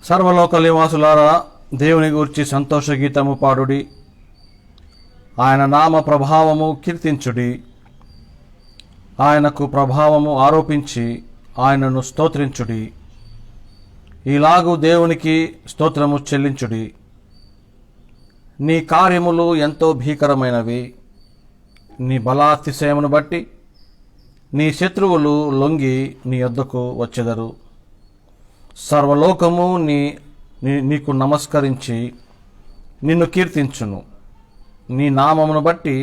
సర్వలోక నివాసులారా, దేవుని గూర్చి సంతోష గీతము పాడుడి, ఆయన నామ ప్రభావము కీర్తించుడి. ఆయనకు ప్రభావము ఆరోపించి ఆయనను స్తోత్రించుడి. ఈలాగు దేవునికి స్తోత్రము చెల్లించుడి. నీ కార్యములు ఎంతో భీకరమైనవి. నీ బలాతిశయమును బట్టి నీ శత్రువులు లొంగి నీ యొద్దకు వచ్చెదరు. సర్వలోకము నీకు నమస్కరించి నిన్ను కీర్తించును. నీ నామమును బట్టి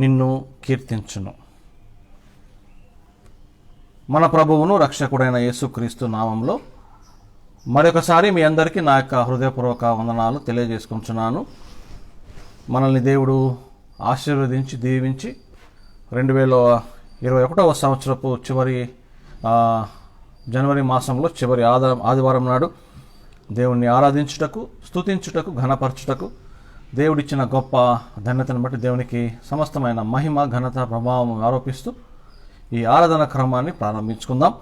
నిన్ను కీర్తించును. మన ప్రభువును రక్షకుడైన యేసుక్రీస్తు నామంలో మరొకసారి మీ అందరికీ నా యొక్క హృదయపూర్వక వందనాలు తెలియజేసుకుంటున్నాను. మనల్ని దేవుడు ఆశీర్వదించి దీవించి 2021వ సంవత్సరపు చివరి జనవరి మాసంలో చివరి ఆదివారం నాడు దేవుణ్ణి ఆరాధించుటకు, స్తుతించుటకు, ఘనపరచుటకు దేవుడిచ్చిన గొప్ప ధన్యతను బట్టి దేవునికి సమస్తమైన మహిమ, ఘనత, ప్రభావం ఆరోపిస్తూ ఈ ఆరాధన క్రమాన్ని ప్రారంభించుకుందాం.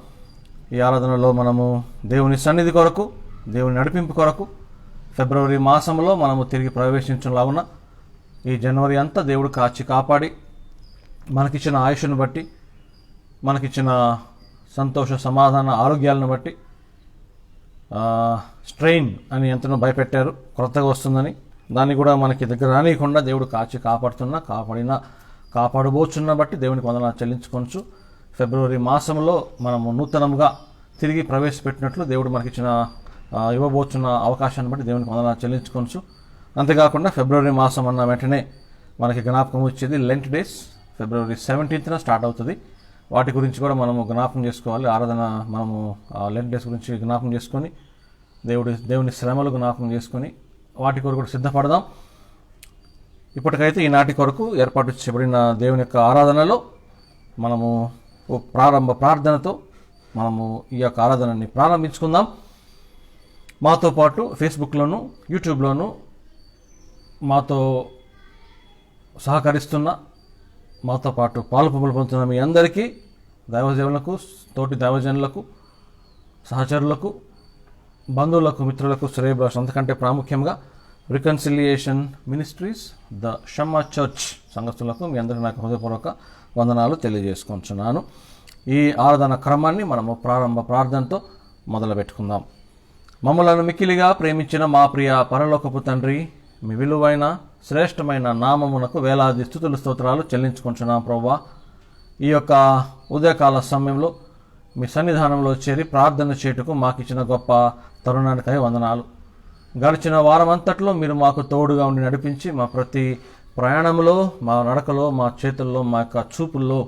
ఈ ఆరాధనలో మనము దేవుని సన్నిధి కొరకు, దేవుని నడిపింపు కొరకు ఫిబ్రవరి మాసంలో మనము తిరిగి ప్రవేశించలాగున ఈ జనవరి అంతా దేవుడు కాచి కాపాడి మనకిచ్చిన ఆయుష్ను బట్టి, మనకిచ్చిన సంతోష, సమాధాన, ఆరోగ్యాలను బట్టి స్ట్రెయిన్ అని ఎంతనో భయపెట్టారు కొత్తగా వస్తుందని. దాన్ని కూడా మనకి దగ్గర రానియకుండా దేవుడు కాచి కాపాడబోచున్న బట్టి దేవునికి వందనాలు చెల్లించుకోవచ్చు. ఫిబ్రవరి మాసంలో మనము నూతనంగా తిరిగి ప్రవేశపెట్టినట్లు దేవుడు మనకిచ్చిన ఇవ్వబోచున్న అవకాశాన్ని బట్టి దేవునికి వందనాలు చెల్లించుకోవచ్చు. అంతేకాకుండా ఫిబ్రవరి మాసం అన్న వెంటనే మనకి జ్ఞాపకం వచ్చేది లెంట్ డేస్. ఫిబ్రవరి 17న స్టార్ట్ అవుతుంది. వాటి గురించి కూడా మనము జ్ఞాపకం చేసుకోవాలి. ఆరాధన మనము లెంట్ డేస్ గురించి జ్ఞాపకం చేసుకొని దేవుని శ్రమలు జ్ఞాపకం చేసుకొని వాటి కొరకు కూడా సిద్ధపడదాం. ఇప్పటికైతే ఈనాటి కొరకు ఏర్పాటు చేయబడిన దేవుని యొక్క ఆరాధనలో మనము ప్రారంభ ప్రార్థనతో మనము ఈ యొక్క ఆరాధనని ప్రారంభించుకుందాం. మాతో పాటు ఫేస్బుక్లోను, యూట్యూబ్లోను మాతో సహకరిస్తున్న, మాతో పాటు పాలుపంపులు పొందుతున్న మీ అందరికీ, దైవజనులకు, తోటి దైవజనులకు, సహచరులకు, బంధువులకు, మిత్రులకు, శ్రేయభిలాష, అంతకంటే ప్రాముఖ్యంగా reconciliation ministries, the Shamma church సంఘస్థులకు మీ అందరికీ నాకు హృదయపూర్వక వందనాలు తెలియజేసుకుంటున్నాను. ఈ ఆరాధన క్రమాన్ని మనము ప్రారంభ ప్రార్థనతో మొదలుపెట్టుకుందాం. మమ్మలను మిక్కిలిగా ప్రేమించిన మా ప్రియ పరలోకపు తండ్రి, మీ విలువైన శ్రేష్టమైన నామమునకు వేలాది స్తుతులు, స్తోత్రాలు చెల్లించుకుంటున్నాం. ప్రభువా, ఈ యొక్క ఉదయకాల సమయంలో మీ సన్నిధానంలో చేరి ప్రార్థన చేయుటకు మాకు ఇచ్చిన గొప్ప తరుణానికై వందనాలు. గడిచిన వారమంతట్లో మీరు మాకు తోడుగా ఉండి నడిపించి మా ప్రతి ప్రయాణంలో, మా నడకలో, మా చేతుల్లో, మా యొక్క చూపుల్లో,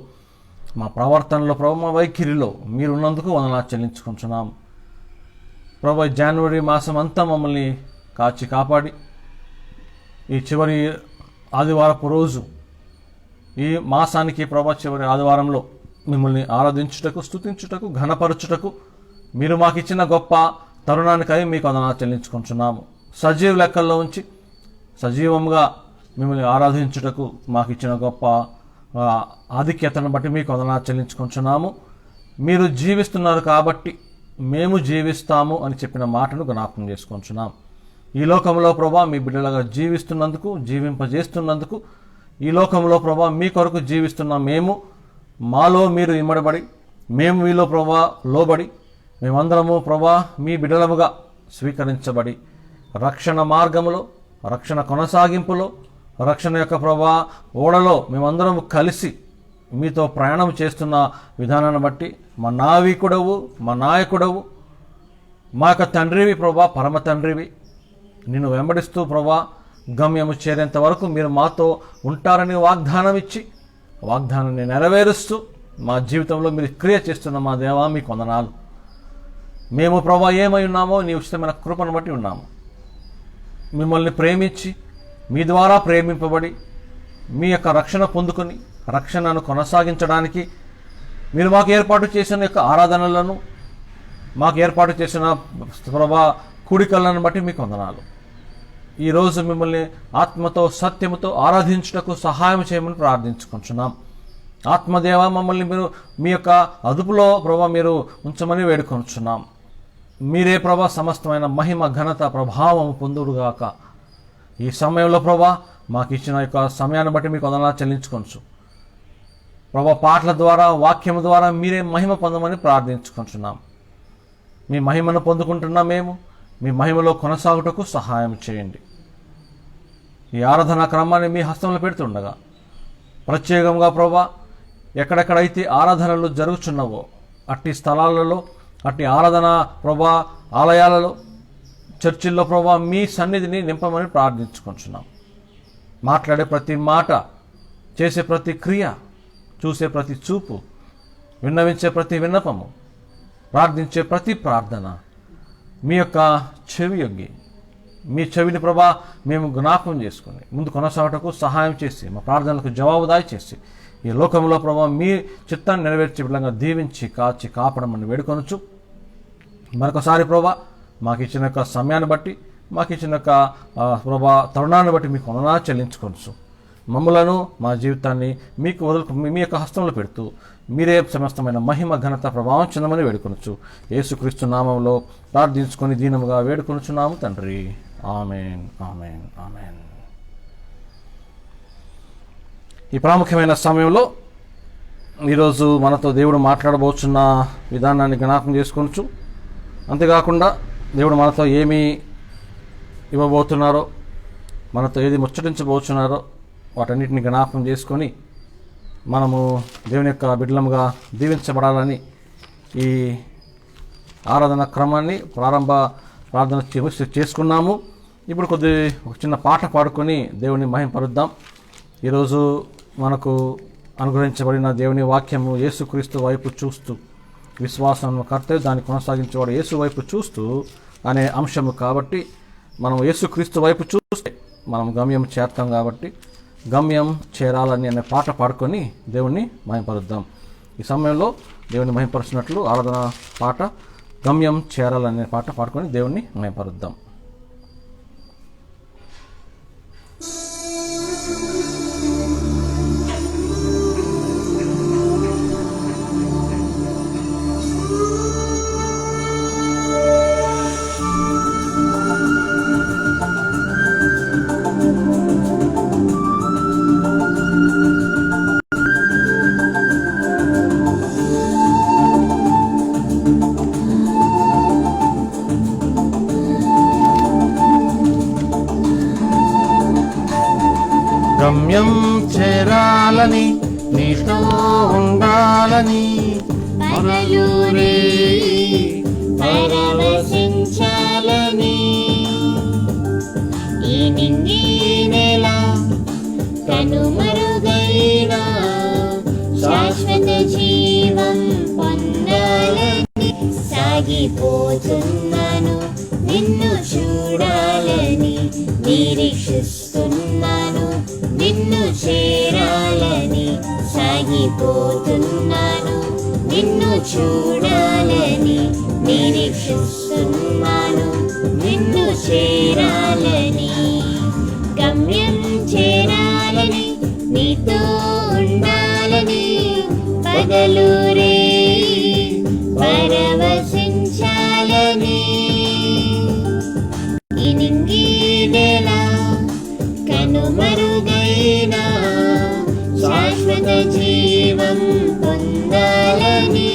మా ప్రవర్తనలో, ప్రభు మా వైఖరిలో మీరున్నందుకు వందనాలు చెల్లించుకుంటున్నాం. ప్రభు, జనవరి మాసం అంతా మమ్మల్ని కాచి కాపాడి ఈ చివరి ఆదివారపు రోజు, ఈ మాసానికి ప్రభు చివరి ఆదివారంలో మిమ్మల్ని ఆరాధించుటకు, స్తుతించుటకు, ఘనపరచుటకు మీరు మాకు ఇచ్చిన గొప్ప తరుణానికై మీకు వందనాలు చెల్లించుకుంటున్నాము. సజీవ లెక్కల్లో ఉంచి సజీవంగా మిమ్మల్ని ఆరాధించుటకు మాకు ఇచ్చిన గొప్ప ఆధిక్యతను బట్టి మీకు వందనాలు చెల్లించుకుంటున్నాము. మీరు జీవిస్తున్నారు కాబట్టి మేము జీవిస్తాము అని చెప్పిన మాటను జ్ఞాపకం చేసుకుంటున్నాం. ఈ లోకంలో ప్రభా మీ బిడ్డలుగా జీవిస్తున్నందుకు, జీవింపజేస్తున్నందుకు, ఈ లోకంలో ప్రభా మీ కొరకు జీవిస్తున్న మేము, మాలో మీరు ఇమ్మడబడి, మేము మీలో ప్రభా లోబడి, మేమందరము ప్రభా మీ బిడ్డలముగా స్వీకరించబడి రక్షణ మార్గములో, రక్షణ కొనసాగింపులో, రక్షణ యొక్క ప్రభా ఓడలో మేమందరము కలిసి మీతో ప్రయాణం చేస్తున్న విధానాన్ని బట్టి మా నావికుడవు, మా నాయకుడవు, మా యొక్క తండ్రివి ప్రభా, పరమ తండ్రివి, నిన్ను వెంబడిస్తూ ప్రభా గమ్యము చేరేంత వరకు మీరు మాతో ఉంటారని వాగ్దానం ఇచ్చి, వాగ్దానాన్ని నెరవేరుస్తూ మా జీవితంలో మీరు క్రియ చేస్తున్న మా దేవా మీకు వందనాలు. మేము ప్రభా ఏమై ఉన్నామో నీ ఉచితమైన కృపను బట్టి ఉన్నాము. మిమ్మల్ని ప్రేమించి, మీ ద్వారా ప్రేమింపబడి, మీ యొక్క రక్షణ పొందుకొని రక్షణను కొనసాగించడానికి మీరు మాకు ఏర్పాటు చేసిన యొక్క ఆరాధనలను, మాకు ఏర్పాటు చేసిన ప్రభా కూడికలను బట్టి మీకు వందనాలు. ఈరోజు మిమ్మల్ని ఆత్మతో, సత్యముతో ఆరాధించుటకు సహాయం చేయమని ప్రార్థించుకుంటున్నాం. ఆత్మదేవ మమ్మల్ని మీరు మీ యొక్క అదుపులో ప్రభా మీరు ఉంచమని వేడుకొంటున్నాం. మీరే ప్రభా సమస్తమైన మహిమ ఘనత ప్రభావం పొందుడుగాక. ఈ సమయంలో ప్రభా మాకు ఇచ్చిన యొక్క సమయాన్ని బట్టి మీకు వందనాలు చెల్లించుకోవచ్చు ప్రభా. పాటల ద్వారా వాక్యం ద్వారా మీరే మహిమ పొందమని ప్రార్థించుకుంటున్నాం. మీ మహిమను పొందుకుంటున్నాం. మేము మీ మహిమలో కొనసాగుటకు సహాయం చేయండి. ఈ ఆరాధనా క్రమాన్ని మీ హస్తంలో పెడుతుండగా ప్రత్యేకంగా ప్రభా ఎక్కడెక్కడైతే ఆరాధనలు జరుగుచున్నవో అట్టి స్థలాలలో, అట్టి ఆరాధన ప్రభా ఆలయాలలో, చర్చిల్లో ప్రభా మీ సన్నిధిని నింపమని ప్రార్థించుకుంటున్నాం. మాట్లాడే ప్రతి మాట, చేసే ప్రతి క్రియ, చూసే ప్రతి చూపు, విన్నవించే ప్రతి విన్నపము, ప్రార్థించే ప్రతి ప్రార్థన మీ యొక్క చెవి యొగ్గి, మీ చెవిని ప్రభా మేము జ్ఞాపకం చేసుకుని ముందు కొనసాగటకు సహాయం చేసి, మా ప్రార్థనలకు జవాబుదాయి చేసి, ఈ లోకంలో ప్రభా మీ చిత్తాన్ని నెరవేర్చే విధంగా దీవించి కాచి కాపాడమని వేడుకొనొచ్చు. మరొకసారి ప్రభా మాకు ఇచ్చిన యొక్క సమయాన్ని బట్టి, మాకు ఇచ్చిన యొక్క ప్రభా తరుణాన్ని బట్టి మీకు వందనాలు చెల్లించుకోవచ్చు. మమ్ములను, మా జీవితాన్ని మీకు మీ యొక్క హస్తంలో పెడుతూ మీరే సమస్తమైన మహిమ ఘనత ప్రభావం చెందమని వేడుకొనొచ్చు. యేసుక్రీస్తు నామంలో ప్రార్థించుకొని దీనముగా వేడుకొనుచున్నాము తండ్రి. ఆమేన్, ఆమేన్, ఆమేన్. ఈ ప్రాముఖ్యమైన సమయంలో ఈరోజు మనతో దేవుడు మాట్లాడబోతున్న విధానాన్ని జ్ఞాపకం చేసుకోవచ్చు. అంతేకాకుండా దేవుడు మనతో ఏమి ఇవ్వబోతున్నారో, మనతో ఏది ముచ్చటించబోతున్నారో వాటన్నిటిని జ్ఞాపకం చేసుకొని మనము దేవుని యొక్క బిడ్డలముగా దీవించబడాలని ఈ ఆరాధన క్రమాన్ని ప్రారంభ ప్రార్థన చేసుకున్నాము. ఇప్పుడు ఒక చిన్న పాట పాడుకొని దేవుని మహిమపరుద్దాం. ఈరోజు మనకు అనుగ్రహించబడిన దేవుని వాక్యము యేసుక్రీస్తు వైపు చూస్తూ, విశ్వాసం కర్తవ్యం దాన్ని కొనసాగించేవాడు యేసు వైపు చూస్తూ అనే అంశము కాబట్టి, మనం యేసుక్రీస్తు వైపు చూస్తే మనం గమ్యం చేరుతాం. కాబట్టి గమ్యం చేరాలని అనే పాట పాడుకొని దేవుణ్ణి మహిమపరుద్దాం. ఈ సమయంలో దేవుని మహిమపరుచినట్లు ఆరాధన పాట గమ్యం చేరాలనే పాట పాడుకొని దేవుణ్ణి మహిమపరుద్దాం. గమ్యం చేరాలని, నీతో ఉండాలని, పగలూరే పరవశించాలని, ఈ నింగి నెల కనుమరుగైన శాశ్వత జీవం పొందాలని సాగిపోతున్నాను. నిన్ను చూడాలని నిరీక్షిస్తున్నాను. నిన్ను చేరాలని సాగిపోతున్నాను. నిన్ను చూడాలని నిరీక్షిస్తున్నాను. నిన్ను చేరాలని, గమ్యం చేరాలని, నీతో ఉండాలని, పగలూరే పరవశించాలని, ఈ నింగి నెల కనుమరుగైన శాశ్వత జీవం పొందాలని.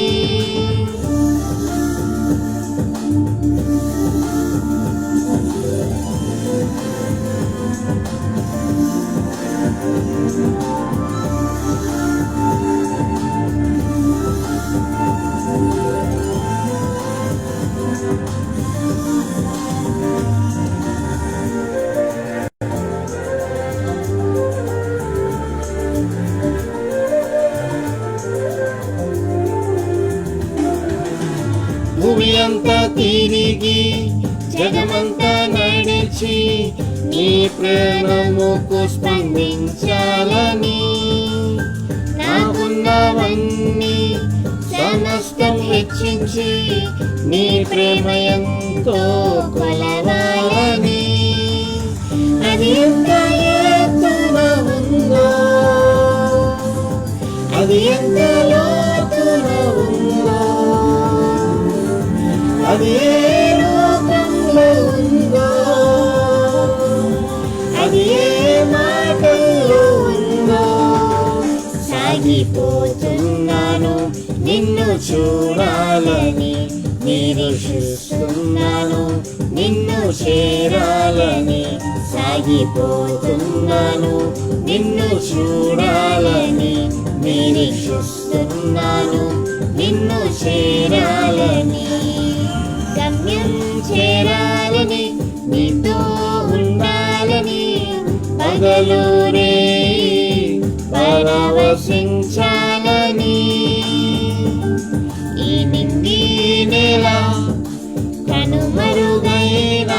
భూమి అంతా తిరిగి జగమంతా నడిచి నీ ప్రేమముకు స్పందించాలని, నాకున్నవన్నీ సమస్తం హెచ్చించి నీ ప్రేమ ఎంతో కొలవాలని. అది ఎంత ఎత్తున ఉందో, అది ఎంత లోతున ఉందో, అది చూడాలని నిరీక్షిస్తున్నాను, నిన్ను చేరాలని సాగిపోతున్నాను, నిన్ను చూడాలని నిరీక్షిస్తున్నాను, నిన్ను చేరాలని, గమ్యం చేరాలని, నీతో ఉండాలని, పగలు రేయి పరవశించాలని, ఈ నింగి నేల కనుమరుగైన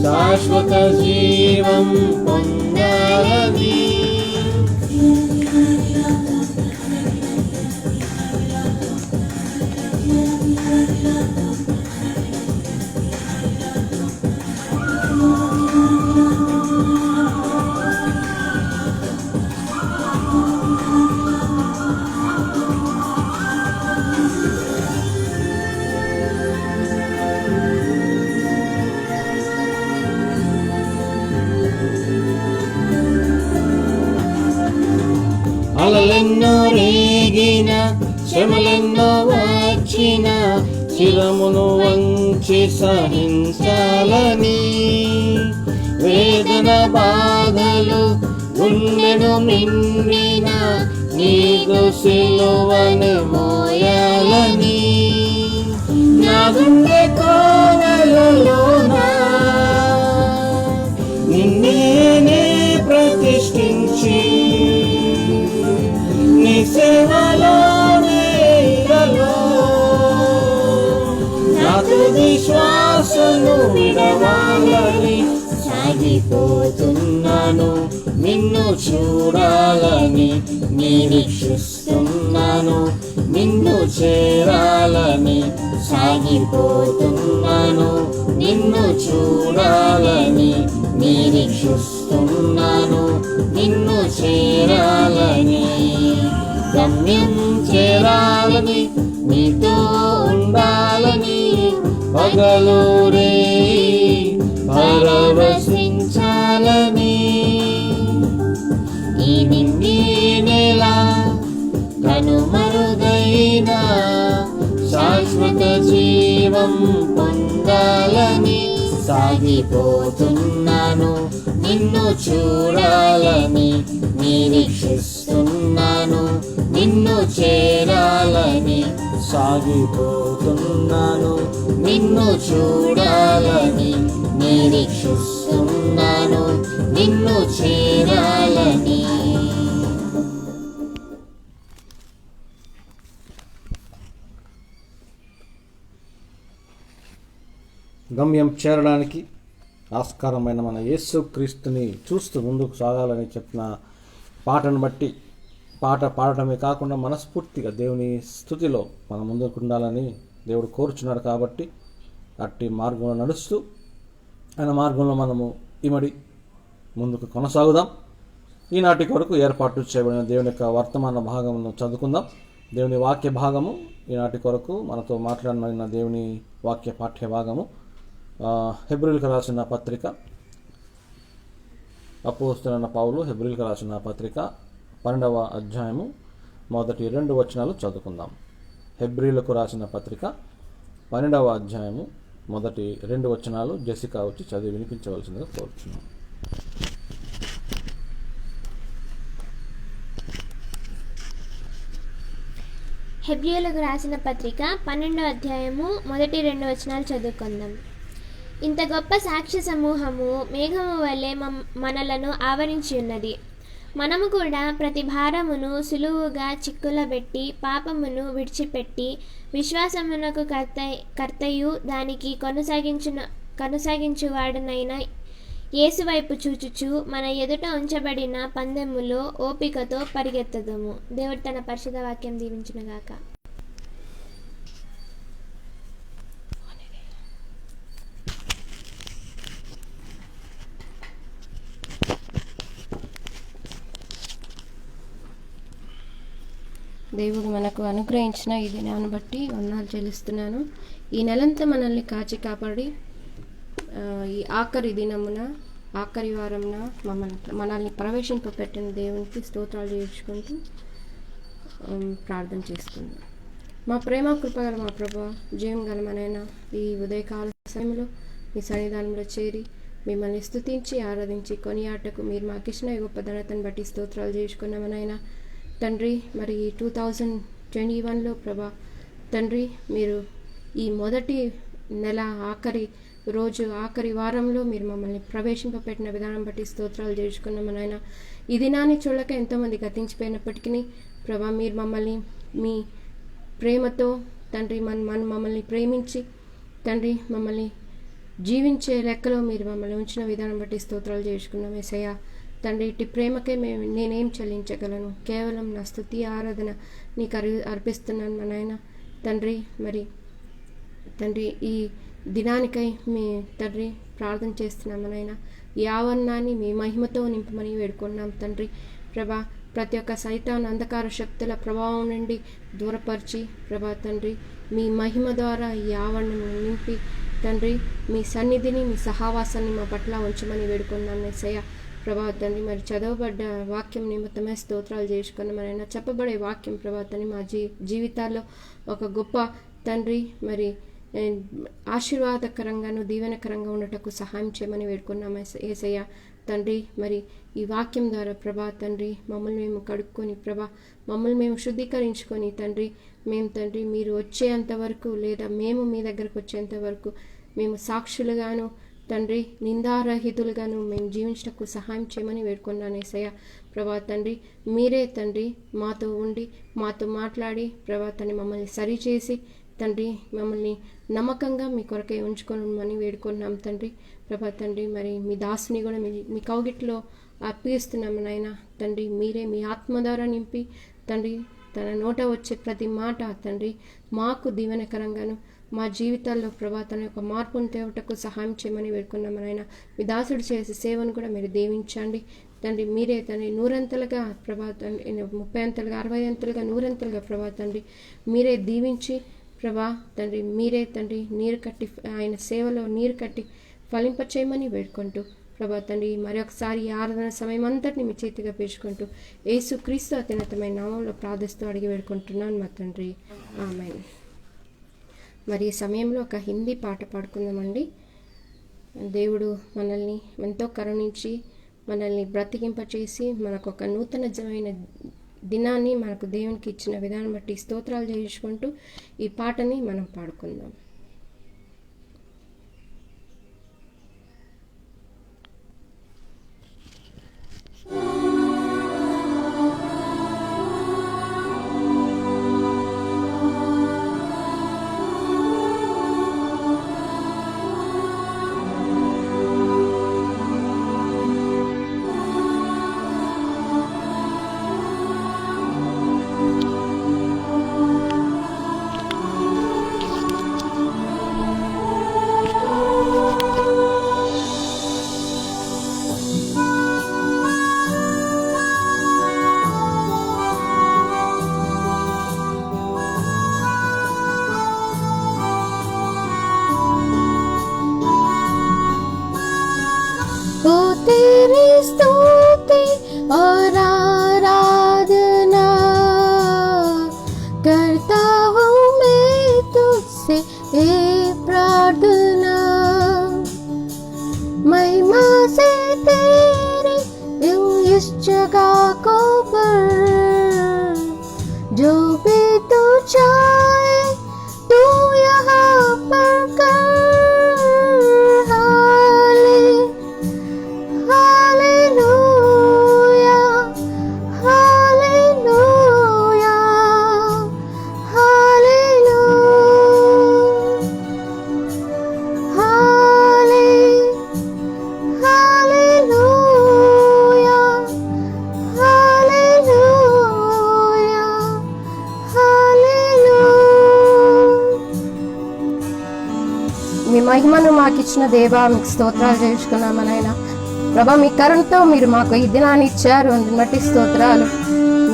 శాశ్వత జీవం పొందాలని. అలలెన్నో రేగిన శ్రమలెన్నో వచ్చిన శిరమును వంచి సహించాలని, వేదన బాధలు గుండెను నిండిన నీకు సిలువను మోయాలని, నా గుండె కోవెలలోనా నిన్నే ప్రతిష్ఠించి నీ సేవలోనే ఇలలో నా తుది శ్వాసను విడవాలని సాగిపోతున్నాను, నిన్ను చూడాలని నిరీక్షిస్తున్నాను, నిన్ను చేరాలని సాగిపోతున్నాను, నిన్ను చూడాలని నిరీక్షిస్తున్నాను, నిన్ను చేరాలని, గమ్యం చేరాలని, నీతో ఉండాలని, పగలు రేయి పరవశించాలని, ఈ నింగి నేల కనుమరుగైన శాశ్వత జీవం పొందాలని సాగిపోతున్నాను, నిన్ను చూడాలని నిరీక్షిస్తున్నాను, నిన్ను చేరాలని సాగిపోతున్నాను, నిన్ను చూడాలని నిరీక్షిస్తున్నాను, నిన్ను చేరాలని. గమ్యం చేరడానికి ఆస్కారమైన మన యేసు క్రీస్తుని చూస్తూ ముందుకు సాగాలని చెప్పిన పాటను బట్టి పాట పాడటమే కాకుండా మనస్ఫూర్తిగా దేవుని స్తుతిలో మనం ముందుకు ఉండాలని దేవుడు కోరుచున్నాడు. కాబట్టి అట్టి మార్గంలో నడుస్తూ ఆయన మార్గంలో మనము ఇమడి ముందుకు కొనసాగుదాం. ఈనాటి కొరకు ఏర్పాటు చేయబడిన దేవుని యొక్క వర్తమాన భాగమును చదువుకుందాం. దేవుని వాక్య భాగము ఈనాటి కొరకు మనతో మాట్లాడిన దేవుని వాక్య పాఠ్య భాగము హెబ్రీయులకు రాసిన పత్రిక, అపోస్తలుడైన పౌలు హెబ్రీయులకు రాసిన పత్రిక 12వ అధ్యాయము మొదటి 2 వచనాలు చదువుకుందాం. హెబ్రీయులకు రాసిన పత్రిక 12వ అధ్యాయము మొదటి 2 వచనాలు జెసికా వచ్చి చదివి వినిపించవలసిందిగా కోరుచున్నాం. హెబ్రీయులకు రాసిన పత్రిక 12వ అధ్యాయము మొదటి 2 వచనాలు చదువుకుందాం. ఇంత గొప్ప సాక్ష్య సమూహము మేఘము వలె మనలను ఆవరించి ఉన్నది. మనము కూడా ప్రతి భారమును సులువుగా చిక్కులబెట్టి పాపమును విడిచిపెట్టి విశ్వాసమునకు కర్తయు దానికి కొనసాగించువాడునైన యేసువైపు చూచుచు మన ఎదుట ఉంచబడిన పందెములో ఓపికతో పరిగెత్తదుము. దేవుడు తన పరిశుద్ధ వాక్యం దీవించునుగాక. దేవుడు మనకు అనుగ్రహించిన ఈ దినాన్ని బట్టి వందనాలు చెల్లిస్తున్నాను. ఈ నెలంతా మనల్ని కాచి కాపాడి ఈ ఆఖరి దినమున ఆఖరి వారమున మనల్ని ప్రవేశింపబెట్టిన దేవునికి స్తోత్రాలు చేర్చుకుంటూ ప్రార్థన చేసుకుందాం. మా ప్రేమ కృపగల మా ప్రభా, జయం గల మనైనా ఈ ఉదయకాల సమయంలో మీ సన్నిధానంలో చేరి మిమ్మల్ని స్తుతించి ఆరాధించి కొనియాటకు మీరు మాకు ఇచ్చిన గొప్ప ధనతను బట్టి స్తోత్రాలు చేసుకున్నామనైనా తండ్రి. మరి 2021లో ప్రభా తండ్రి, మీరు ఈ మొదటి నెల ఆఖరి రోజు ఆఖరి వారంలో మీరు మమ్మల్ని ప్రవేశింపబెట్టిన విధానం బట్టి స్తోత్రాలు చేసుకున్నామనైనా. ఈ దినాన్ని చూడక ఎంతోమంది గతించిపోయినప్పటికీ ప్రభా, మీరు మమ్మల్ని మీ ప్రేమతో తండ్రి మమ్మల్ని ప్రేమించి తండ్రి మమ్మల్ని జీవించే లెక్కలో మీరు మమ్మల్ని ఉంచిన విధానం బట్టి స్తోత్రాలు చేసుకున్నాం యేసయ్య తండ్రి. ఇట్టి ప్రేమకే నేనేం చెల్లించగలను, కేవలం నా స్తుతి ఆరాధన నీకు అర్పిస్తున్నాను మా నాయన తండ్రి. మరి తండ్రి, ఈ దినానికై మీ తండ్రి ప్రార్థన చేస్తున్నాం మా నాయన. ఈ ఆవరణాన్ని మీ మహిమతో నింపమని వేడుకున్నాం తండ్రి. ప్రభా, ప్రతి ఒక్క సైతాన్ అంధకార శక్తుల ప్రభావం నుండి దూరపరిచి ప్రభా తండ్రి, మీ మహిమ ద్వారా ఈ ఆవరణను నింపి తండ్రి, మీ సన్నిధిని మీ సహవాసాన్ని మా పట్ల ఉంచమని వేడుకున్నాం యేసయ్య ప్రభా తండ్రి. మరి చదవబడ్డ వాక్యం నిమిత్తమే స్తోత్రాలు చేసుకున్నామనైనా. చెప్పబడే వాక్యం ప్రభా తండ్రి మా జీవితాల్లో ఒక గొప్ప తండ్రి మరి ఆశీర్వాదకరంగాను దీవెనకరంగా ఉండటకు సహాయం చేయమని వేడుకున్నాం యేసయ్య తండ్రి. మరి ఈ వాక్యం ద్వారా ప్రభా తండ్రి మమ్మల్ని మేము కడుక్కొని ప్రభా మమ్మల్ని మేము శుద్ధీకరించుకొని తండ్రి, మేము తండ్రి మీరు వచ్చేంత వరకు లేదా మేము మీ దగ్గరకు వచ్చేంత వరకు మేము సాక్షులుగాను తండ్రి నిందారహితులుగాను మేము జీవించటకు సహాయం చేయమని వేడుకున్నాను యేసయ్య ప్రభా తండ్రి. మీరే తండ్రి మాతో ఉండి మాతో మాట్లాడి ప్రభా తండ్రి మమ్మల్ని సరిచేసి తండ్రి మమ్మల్ని నమ్మకంగా మీ కొరకై ఉంచుకోమని వేడుకున్నాం తండ్రి ప్రభా తండ్రి. మరి మీ దాసుని కూడా మీ కౌగిట్లో అర్పిస్తున్నాము నాయన తండ్రి. మీరే మీ ఆత్మ ద్వారా నింపి తండ్రి తన నోట వచ్చే ప్రతి మాట తండ్రి మాకు దీవెనకరంగాను మా జీవితాల్లో ప్రభా తన యొక్క మార్పును తేవటకు సహాయం చేయమని వేడుకున్నాము నాయన. మీ దాసుడు చేసే సేవను కూడా మీరు దీవించండి తండ్రి. మీరే తండ్రి నూరంతలుగా ప్రభా తండ్రి 30 అంతలుగా 60 అంతలుగా 100 అంతలుగా ప్రభా తండ్రి మీరే దీవించి ప్రభా తండ్రి మీరే తండ్రి నీరు కట్టి ఆయన సేవలో నీరు కట్టి ఫలింపచేయమని వేడుకుంటూ ప్రభా తండ్రి మరొకసారి ఆరాధన సమయం అంతటిని మీ చేతిగా పేర్చుకుంటూ యేసు క్రీస్తు అత్యున్నతమైన నామంలో ప్రార్థిస్తూ అడిగి వేడుకుంటున్నాను మా తండ్రి, ఆమేన్. మరి ఈ సమయంలో ఒక హిందీ పాట పాడుకుందామండి. దేవుడు మనల్ని ఎంతో కరుణించి మనల్ని బ్రతికింపచేసి మనకు ఒక నూతనమైన దినాన్ని మనకు దేవునికి ఇచ్చిన విధానం బట్టి స్తోత్రాలు చేసుకుంటూ ఈ పాటని మనం పాడుకుందాం. तेरी स्तुति और आराधना करता हूँ मैं तुझसे ये प्रार्थना, महिमा से तेरी इस जगह को भर, जो भी तू चाहे तू यहाँ पर कर। మీ మహిమను మాకు ఇచ్చిన దేవా మీకు స్తోత్రాలు చేసుకున్నాము నాయన ప్రభా. మీ కరుణతో మీరు మాకు ఈ దినాన్ని ఇచ్చారు, అందుని బట్టి స్తోత్రాలు.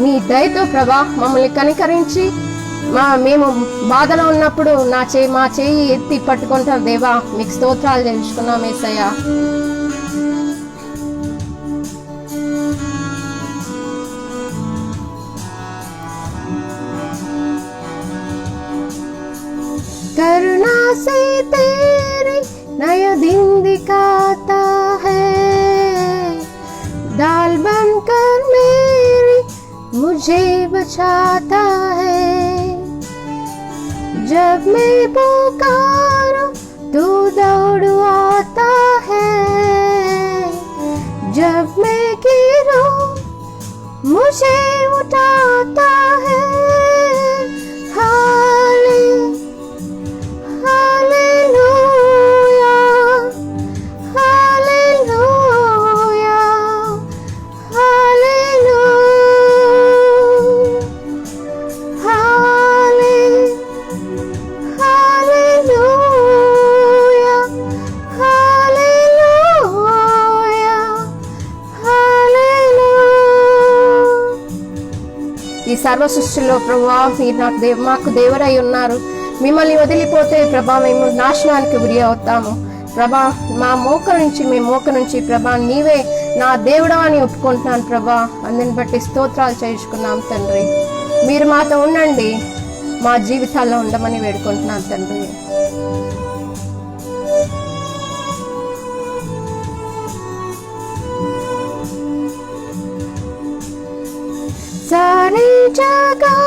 మీ దయతో ప్రభా మమ్మల్ని కనికరించి మేము బాధలో ఉన్నప్పుడు మా చేయి ఎత్తి పట్టుకుంటారు దేవా, మీకు స్తోత్రాలు చేసుకున్నాం యేసయ్యా. करुणा से तेरे नया दिन दिखाता है, डाल बनकर मेरी मुझे बचाता है। जब मैं पुकारूं तू दौड़ आता है, जब मैं गिरूं मुझे उठाता है। Hallelujah, hallelujah, hallelujah, hallelujah, hallelujah. ఈ సర్వ సృష్టిలో ప్రభువా మీరు నాకు మాకు దేవుడై ఉన్నారు. మిమ్మల్ని వదిలిపోతే ప్రభా మేము నాశనానికి గురి అవుతాము. ప్రభా మేము మోక నుంచి ప్రభా నీవే నా దేవుడా అని ఒప్పుకుంటున్నాను ప్రభా. అందుని బట్టి స్తోత్రాలు చేయించుకున్నాం తండ్రి. మీరు మాతో ఉండండి, మా జీవితాల్లో ఉండమని వేడుకుంటున్నాను తండ్రి. सारी जगह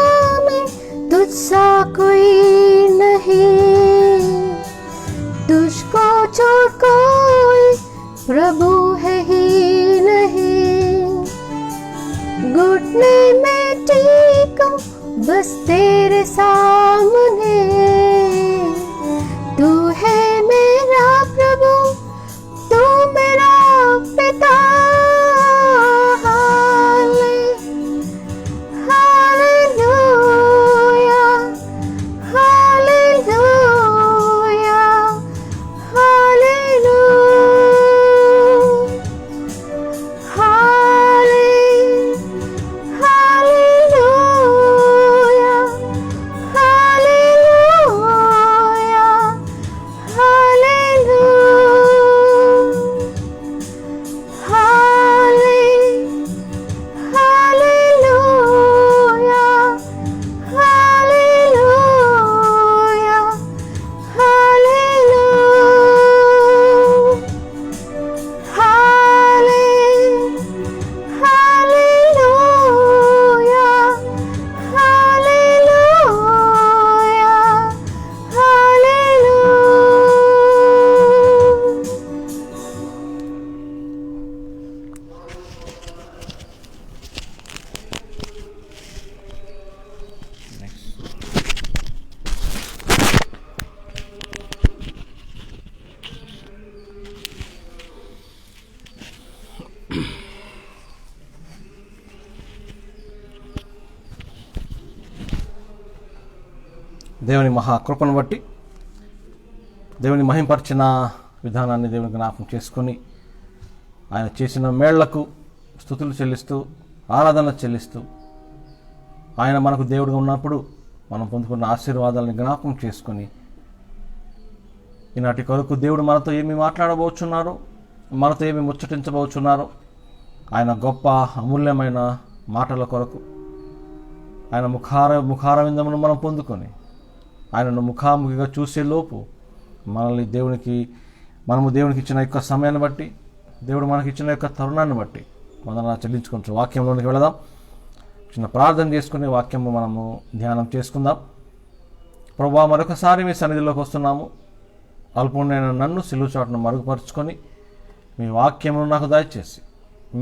में तुझसा कोई नहीं, तुझको छोड़ कोई प्रभु है ही नहीं। घुटने में टेकूं बस तेरे सामने, तू है मेरा प्रभु, तू मेरा पिता। దేవుని మహాకృపను బట్టి దేవుని మహింపరిచిన విధానాన్ని దేవుని జ్ఞాపకం చేసుకొని ఆయన చేసిన మేళ్లకు స్తుతులు చెల్లిస్తూ ఆరాధన చెల్లిస్తూ ఆయన మనకు దేవుడిగా ఉన్నప్పుడు మనం పొందుకున్న ఆశీర్వాదాలను జ్ఞాపకం చేసుకొని ఈనాటి కొరకు దేవుడు మనతో ఏమి మాట్లాడబోచున్నారో, మనతో ఏమి ముచ్చటించబోచున్నారో, ఆయన గొప్ప అమూల్యమైన మాటల కొరకు ఆయన ముఖారవిందమును మనం పొందుకొని ఆయనను ముఖాముఖిగా చూసేలోపు మనల్ని మనము దేవునికి ఇచ్చిన యొక్క సమయాన్ని బట్టి, దేవుడు మనకి ఇచ్చిన యొక్క తరుణాన్ని బట్టి వందనాలు చెల్లించుకుంటూ వాక్యంలోనికి వెళదాం. చిన్న ప్రార్థన చేసుకుని వాక్యము మనము ధ్యానం చేసుకుందాం. ప్రభువా, మరొకసారి మీ సన్నిధిలోకి వస్తున్నాము. అల్పుడైన నన్ను సిలువ చాటును మరుగుపరుచుకొని మీ వాక్యమును నాకు దయచేసి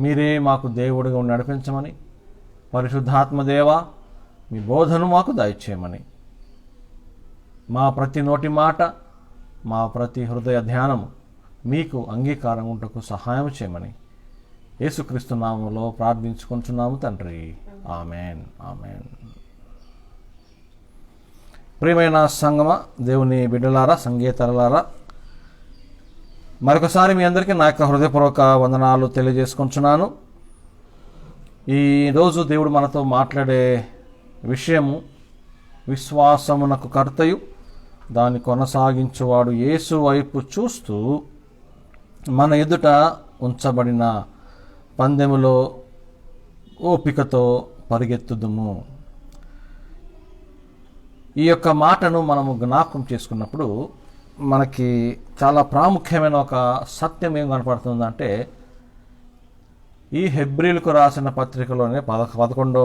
మీరే మాకు దేవుడిగా ఉండి నడిపించమని, పరిశుద్ధాత్మ దేవా మీ బోధను మాకు దయచేయమని, మా ప్రతి నోటి మాట, మా ప్రతి హృదయ ధ్యానము మీకు అంగీకారం ఉంటకు సహాయం చేయమని యేసుక్రీస్తు నామములో ప్రార్థించుకుంటున్నాము తండ్రి. Amen, amen. ప్రియమైన సంగమ, దేవుని బిడ్డలారా, సంగీతలారా, మరొకసారి మీ అందరికీ నా యొక్క హృదయపూర్వక వందనాలు తెలియజేసుకుంటున్నాను. ఈరోజు దేవుడు మనతో మాట్లాడే విషయము విశ్వాసమునకు కర్తయు దాన్ని కొనసాగించువాడు యేసు వైపు చూస్తూ మన ఎదుట ఉంచబడిన పందెములో ఓపికతో పరిగెత్తుదుము. ఈ యొక్క మాటను మనము జ్ఞాపకం చేసుకున్నప్పుడు మనకి చాలా ప్రాముఖ్యమైన ఒక సత్యం ఏం కనపడుతుందంటే, ఈ హెబ్రీలకు రాసిన పత్రికలోనే 11వ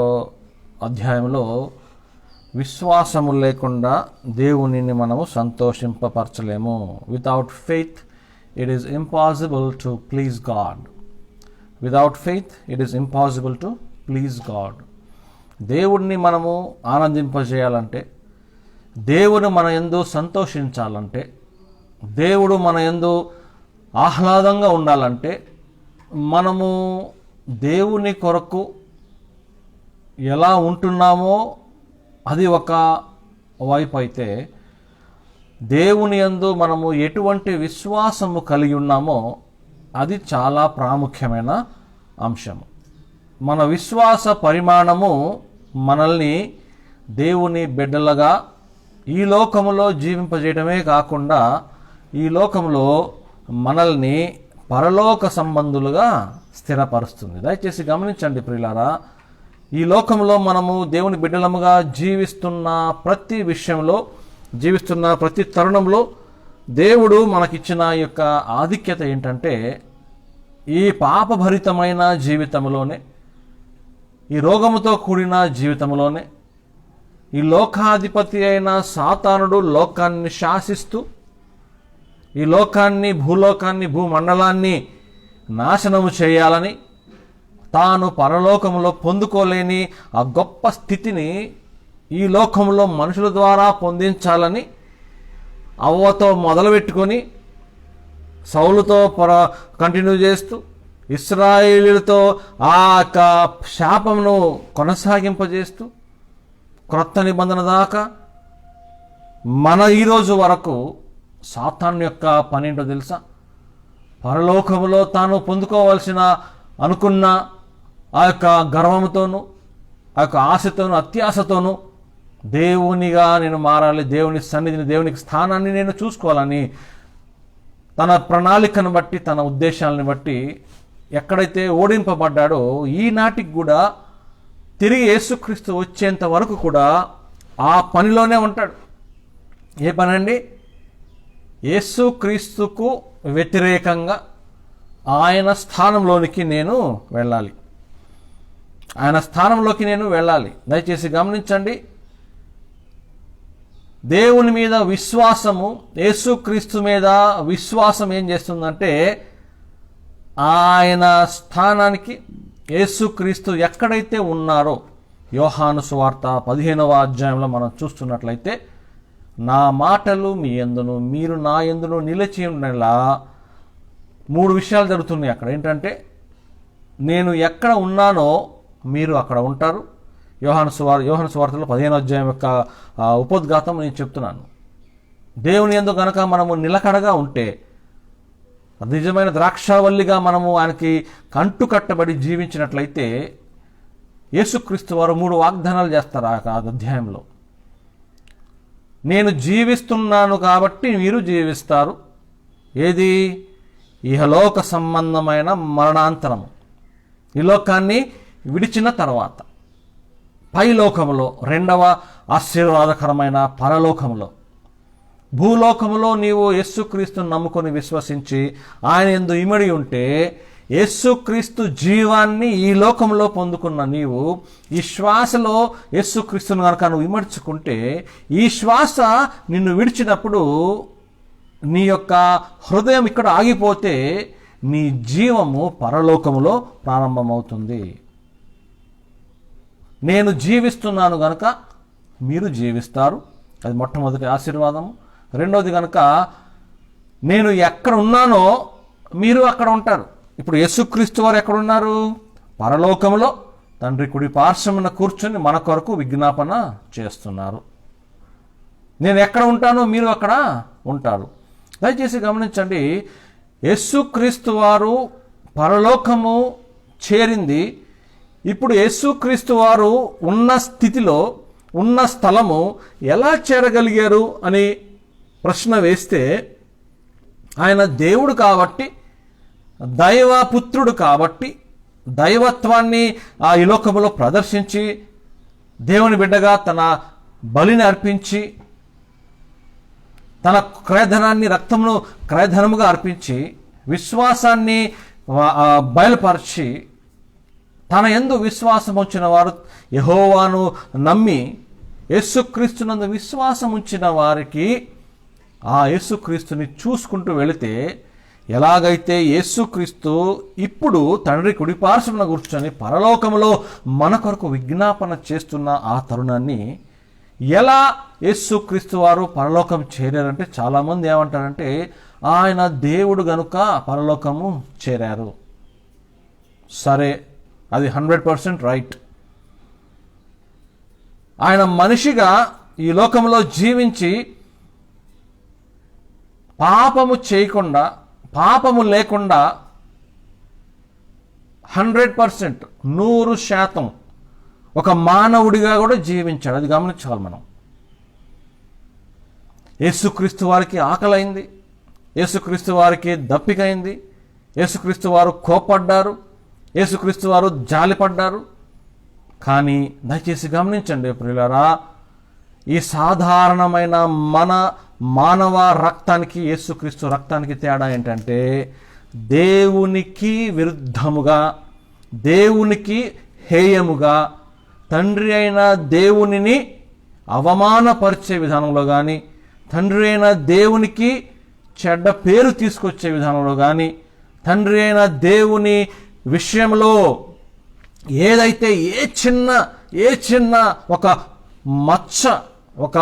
అధ్యాయంలో విశ్వాసము లేకుండా దేవునిని మనము సంతోషింపపరచలేము. Without faith it is impossible to please God. Without faith it is impossible to please God. దేవుడిని మనము ఆనందింపజేయాలంటే, దేవుడు మన యందు సంతోషించాలంటే, దేవుడు మన యందు ఆహ్లాదంగా ఉండాలంటే, మనము దేవుని కొరకు ఎలా ఉంటున్నామో అది ఒక వైపు అయితే, దేవుని యందు మనము ఎటువంటి విశ్వాసము కలిగి ఉన్నామో అది చాలా ప్రాముఖ్యమైన అంశము. మన విశ్వాస పరిమాణము మనల్ని దేవుని బిడ్డలుగా ఈ లోకములో జీవింపజేయడమే కాకుండా, ఈ లోకములో మనల్ని పరలోక సంబంధులుగా స్థిరపరుస్తుంది. దయచేసి గమనించండి ప్రియులారా, ఈ లోకంలో మనము దేవుని బిడ్డలముగా జీవిస్తున్న ప్రతి విషయంలో, జీవిస్తున్న ప్రతి తరుణంలో దేవుడు మనకిచ్చిన ఈ యొక్క ఆధిక్యత ఏంటంటే, ఈ పాపభరితమైన జీవితంలోనే, ఈ రోగముతో కూడిన జీవితంలోనే, ఈ లోకాధిపతి అయిన సాతానుడు లోకాన్ని శాసిస్తూ, ఈ లోకాన్ని, భూలోకాన్ని, భూమండలాన్ని నాశనము చేయాలని, తాను పరలోకములో పొందుకోలేని ఆ గొప్ప స్థితిని ఈ లోకంలో మనుషుల ద్వారా పొందించాలని అవ్వతో మొదలుపెట్టుకొని సౌలుతో కంటిన్యూ చేస్తూ ఇశ్రాయేలీలతో ఆ యొక్క శాపమును కొనసాగింపజేస్తూ క్రొత్త నిబంధన దాకా మన ఈరోజు వరకు సాతాను యొక్క పని ఏంటో తెలుసా? పరలోకములో తాను పొందుకోవాల్సిన అనుకున్న ఆ యొక్క గర్వముతోనూ, ఆ యొక్క ఆశతోనూ, అత్యాశతోనూ దేవునిగా నేను మారాలి, దేవుని సన్నిధిని, దేవునికి స్థానాన్ని నేను చూసుకోవాలని తన ప్రణాళికను బట్టి, తన ఉద్దేశాలను బట్టి ఎక్కడైతే ఓడింపబడ్డాడో, ఈనాటికి కూడా తిరిగి యేసుక్రీస్తు వచ్చేంత వరకు కూడా ఆ పనిలోనే ఉంటాడు. ఏ పని అండి? యేసుక్రీస్తుకు వ్యతిరేకంగా ఆయన స్థానంలోనికి నేను వెళ్ళాలి, ఆయన స్థానంలోకి నేను వెళ్ళాలి. దయచేసి గమనించండి, దేవుని మీద విశ్వాసము, యేసుక్రీస్తు మీద విశ్వాసం ఏం చేస్తుందంటే, ఆయన స్థానానికి యేసుక్రీస్తు ఎక్కడైతే ఉన్నారో, యోహాను సువార్త 15వ అధ్యాయంలో మనం చూస్తున్నట్లయితే, నా మాటలు మీ యందును, మీరు నా యందును నిలిచి ఉండేలా 3 విషయాలు జరుగుతున్నాయి అక్కడ. ఏంటంటే, నేను ఎక్కడ ఉన్నానో మీరు అక్కడ ఉంటారు. యోహాను సువార్తలో 15వ అధ్యాయం యొక్క ఉపోద్ఘాతం నేను చెప్తున్నాను. దేవుని యందు గనక మనము నిలకడగా ఉంటే, నిజమైన ద్రాక్షావల్లిగా మనము ఆయనకి కంటు కట్టబడి జీవించినట్లయితే, యేసుక్రీస్తు వారు 3 వాగ్దానాలు చేస్తారు ఆ అధ్యాయంలో. నేను జీవిస్తున్నాను కాబట్టి మీరు జీవిస్తారు. ఏది? ఇహలోక సంబంధమైన మరణాంతరము, ఈ లోకాన్ని విడిచిన తర్వాత పైలోకములో, 2వ ఆశీర్వాదకరమైన పరలోకములో, భూలోకములో నీవు యేసుక్రీస్తును నమ్ముకొని విశ్వసించి ఆయన యందు ఇమిడి ఉంటే, యేసుక్రీస్తు జీవాన్ని ఈ లోకంలో పొందుకున్న నీవు ఈ శ్వాసలో యేసుక్రీస్తును కనుక నువ్వు ఇమర్చుకుంటే, ఈ శ్వాస నిన్ను విడిచినప్పుడు నీ యొక్క హృదయం ఇక్కడ ఆగిపోతే నీ జీవము పరలోకములో ప్రారంభమవుతుంది. నేను జీవిస్తున్నాను గనక మీరు జీవిస్తారు, అది మొట్టమొదటి ఆశీర్వాదము. రెండోది గనక నేను ఎక్కడ ఉన్నానో మీరు అక్కడ ఉంటారు. ఇప్పుడు యేసుక్రీస్తు వారు ఎక్కడున్నారు? పరలోకములో తండ్రి కుడి పార్శ్వమున కూర్చొని మన కొరకు విజ్ఞాపన చేస్తున్నారు. నేను ఎక్కడ ఉంటానో మీరు అక్కడ ఉంటారు. దయచేసి గమనించండి, యేసుక్రీస్తు వారు పరలోకము చేరింది. ఇప్పుడు యేసుక్రీస్తు వారు ఉన్న స్థితిలో, ఉన్న స్థలము ఎలా చేరగలిగారు అని ప్రశ్న వేస్తే, ఆయన దేవుడు కాబట్టి, దైవపుత్రుడు కాబట్టి, దైవత్వాన్ని ఈ లోకములో ప్రదర్శించి దేవుని బిడ్డగా తన బలిని అర్పించి తన క్రయధనాన్ని రక్తమును క్రయధనముగా అర్పించి విశ్వాసాన్ని బయలుపరిచి తన యందు విశ్వాసం ఉంచిన వారు యెహోవాను నమ్మి యేసుక్రీస్తునందు విశ్వాసం ఉంచిన వారికి ఆ యేసుక్రీస్తుని చూసుకుంటూ వెళితే ఎలాగైతే యేసుక్రీస్తు ఇప్పుడు తండ్రి కుడిపార్శ్వమున కూర్చొని పరలోకములో మన కొరకు విజ్ఞాపన చేస్తున్న ఆ తరుణాన్ని ఎలా యేసుక్రీస్తు వారు పరలోకం చేరారంటే చాలామంది ఏమంటారంటే ఆయన దేవుడు గనుక పరలోకము చేరారు. సరే, అది 100% రైట్. ఆయన మనిషిగా ఈ లోకంలో జీవించి పాపము చేయకుండా, పాపము లేకుండా 100% 100% ఒక మానవుడిగా కూడా జీవించాడు. అది గమనించాలి మనం. యేసుక్రీస్తు వారికి ఆకలైంది, యేసుక్రీస్తు వారికి దప్పికైంది, యేసుక్రీస్తు వారు కోపడ్డారు, యేసుక్రీస్తు వారు జాలిపడ్డారు. కానీ దయచేసి గమనించండి ప్రియులారా, ఈ సాధారణమైన మన మానవ రక్తానికి యేసుక్రీస్తు రక్తానికి తేడా ఏంటంటే దేవునికి విరుద్ధముగా, దేవునికి హేయముగా, తండ్రి అయిన దేవునిని అవమానపరిచే విధానంలో కానీ, తండ్రి అయిన దేవునికి చెడ్డ పేరు తీసుకొచ్చే విధానంలో కానీ, తండ్రి అయిన దేవుని విషయంలో ఏదైతే ఏ చిన్న ఒక మచ్చ, ఒక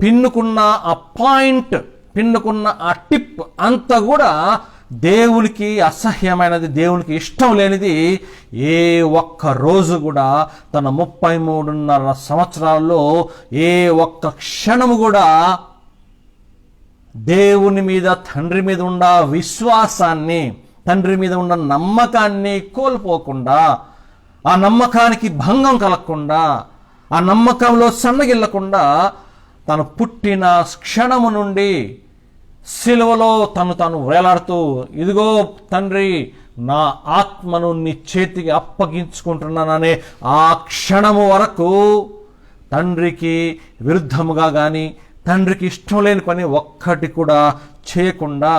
పిన్నుకున్న ఆ పాయింట్, పిన్నుకున్న ఆ టిప్ అంతా కూడా దేవునికి అసహ్యమైనది, దేవునికి ఇష్టం లేనిది ఏ ఒక్క రోజు కూడా తన 33.5 సంవత్సరాల్లో ఏ ఒక్క క్షణము కూడా దేవుని మీద, తండ్రి మీద ఉన్న విశ్వాసాన్ని, తండ్రి మీద ఉన్న నమ్మకాన్ని కోల్పోకుండా, ఆ నమ్మకానికి భంగం కలగకుండా, ఆ నమ్మకంలో సన్నగిల్లకుండా తను పుట్టిన క్షణము నుండి సిలువలో తను వేలాడుతూ, ఇదిగో తండ్రి నా ఆత్మను నీ చేతికి అప్పగించుకుంటున్నాననే ఆ క్షణము వరకు తండ్రికి విరుద్ధముగా కానీ, తండ్రికి ఇష్టం లేని పని ఒక్కటి కూడా చేయకుండా,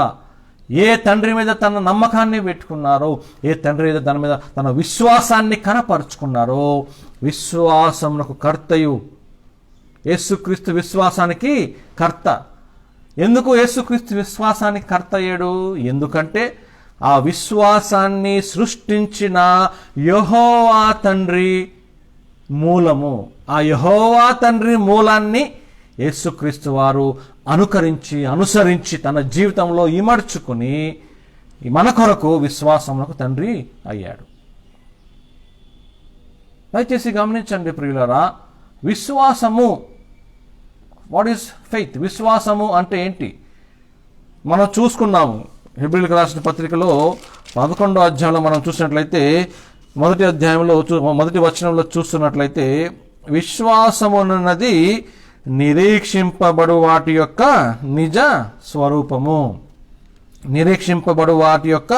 ఏ తండ్రి మీద తన నమ్మకాన్ని పెట్టుకున్నారో, ఏ తండ్రి మీద తన మీద తన విశ్వాసాన్ని కనపరుచుకున్నారో, విశ్వాసమునకు కర్తయు యేసుక్రీస్తు విశ్వాసానికి కర్త. ఎందుకు యేసుక్రీస్తు విశ్వాసానికి కర్త అయ్యాడు? ఎందుకంటే ఆ విశ్వాసాన్ని సృష్టించిన యెహోవా తండ్రి మూలము. ఆ యెహోవా తండ్రి మూలాన్ని యేసుక్రీస్తు వారు అనుసరించి తన జీవితంలో ఇమర్చుకుని మన కొరకు విశ్వాసమునకు తండ్రి అయ్యాడు. దయచేసి గమనించండి ప్రియులారా, విశ్వాసము, వాట్ ఈస్ ఫెయిత్? విశ్వాసము అంటే ఏంటి? మనం చూసుకున్నాము హెబ్రీయులకు రాసిన పత్రికలో 11వ అధ్యాయంలో మనం చూసినట్లయితే, మొదటి అధ్యాయంలో మొదటి వచనంలో చూస్తున్నట్లయితే, విశ్వాసమున్నది నిరీక్షింపబడు వాటి యొక్క నిజ స్వరూపము. నిరీక్షింపబడు వాటి యొక్క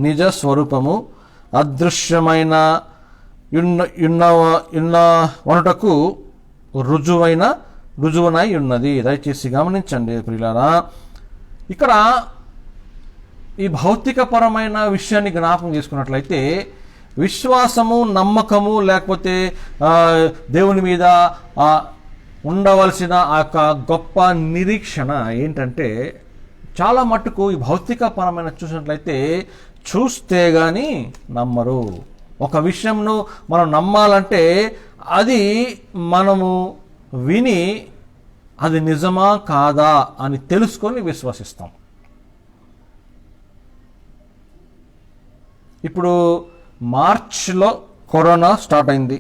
నిజ స్వరూపము, అదృశ్యమైన వనుటకు రుజువునై ఉన్నది. దయచేసి గమనించండి ప్రియులారా, ఇక్కడ ఈ భౌతికపరమైన విషయాన్ని జ్ఞాపకం చేసుకున్నట్లయితే, విశ్వాసము, నమ్మకము, లేకపోతే దేవుని మీద ఉండవలసిన ఆ యొక్క గొప్ప నిరీక్షణ ఏంటంటే, చాలా మట్టుకు ఈ భౌతికపరమైన చూసినట్లయితే చూస్తే కానీ నమ్మరు. ఒక విషయంను మనం నమ్మాలంటే అది మనము విని అది నిజమా కాదా అని తెలుసుకొని విశ్వసిస్తాం. ఇప్పుడు మార్చిలో కరోనా స్టార్ట్ అయింది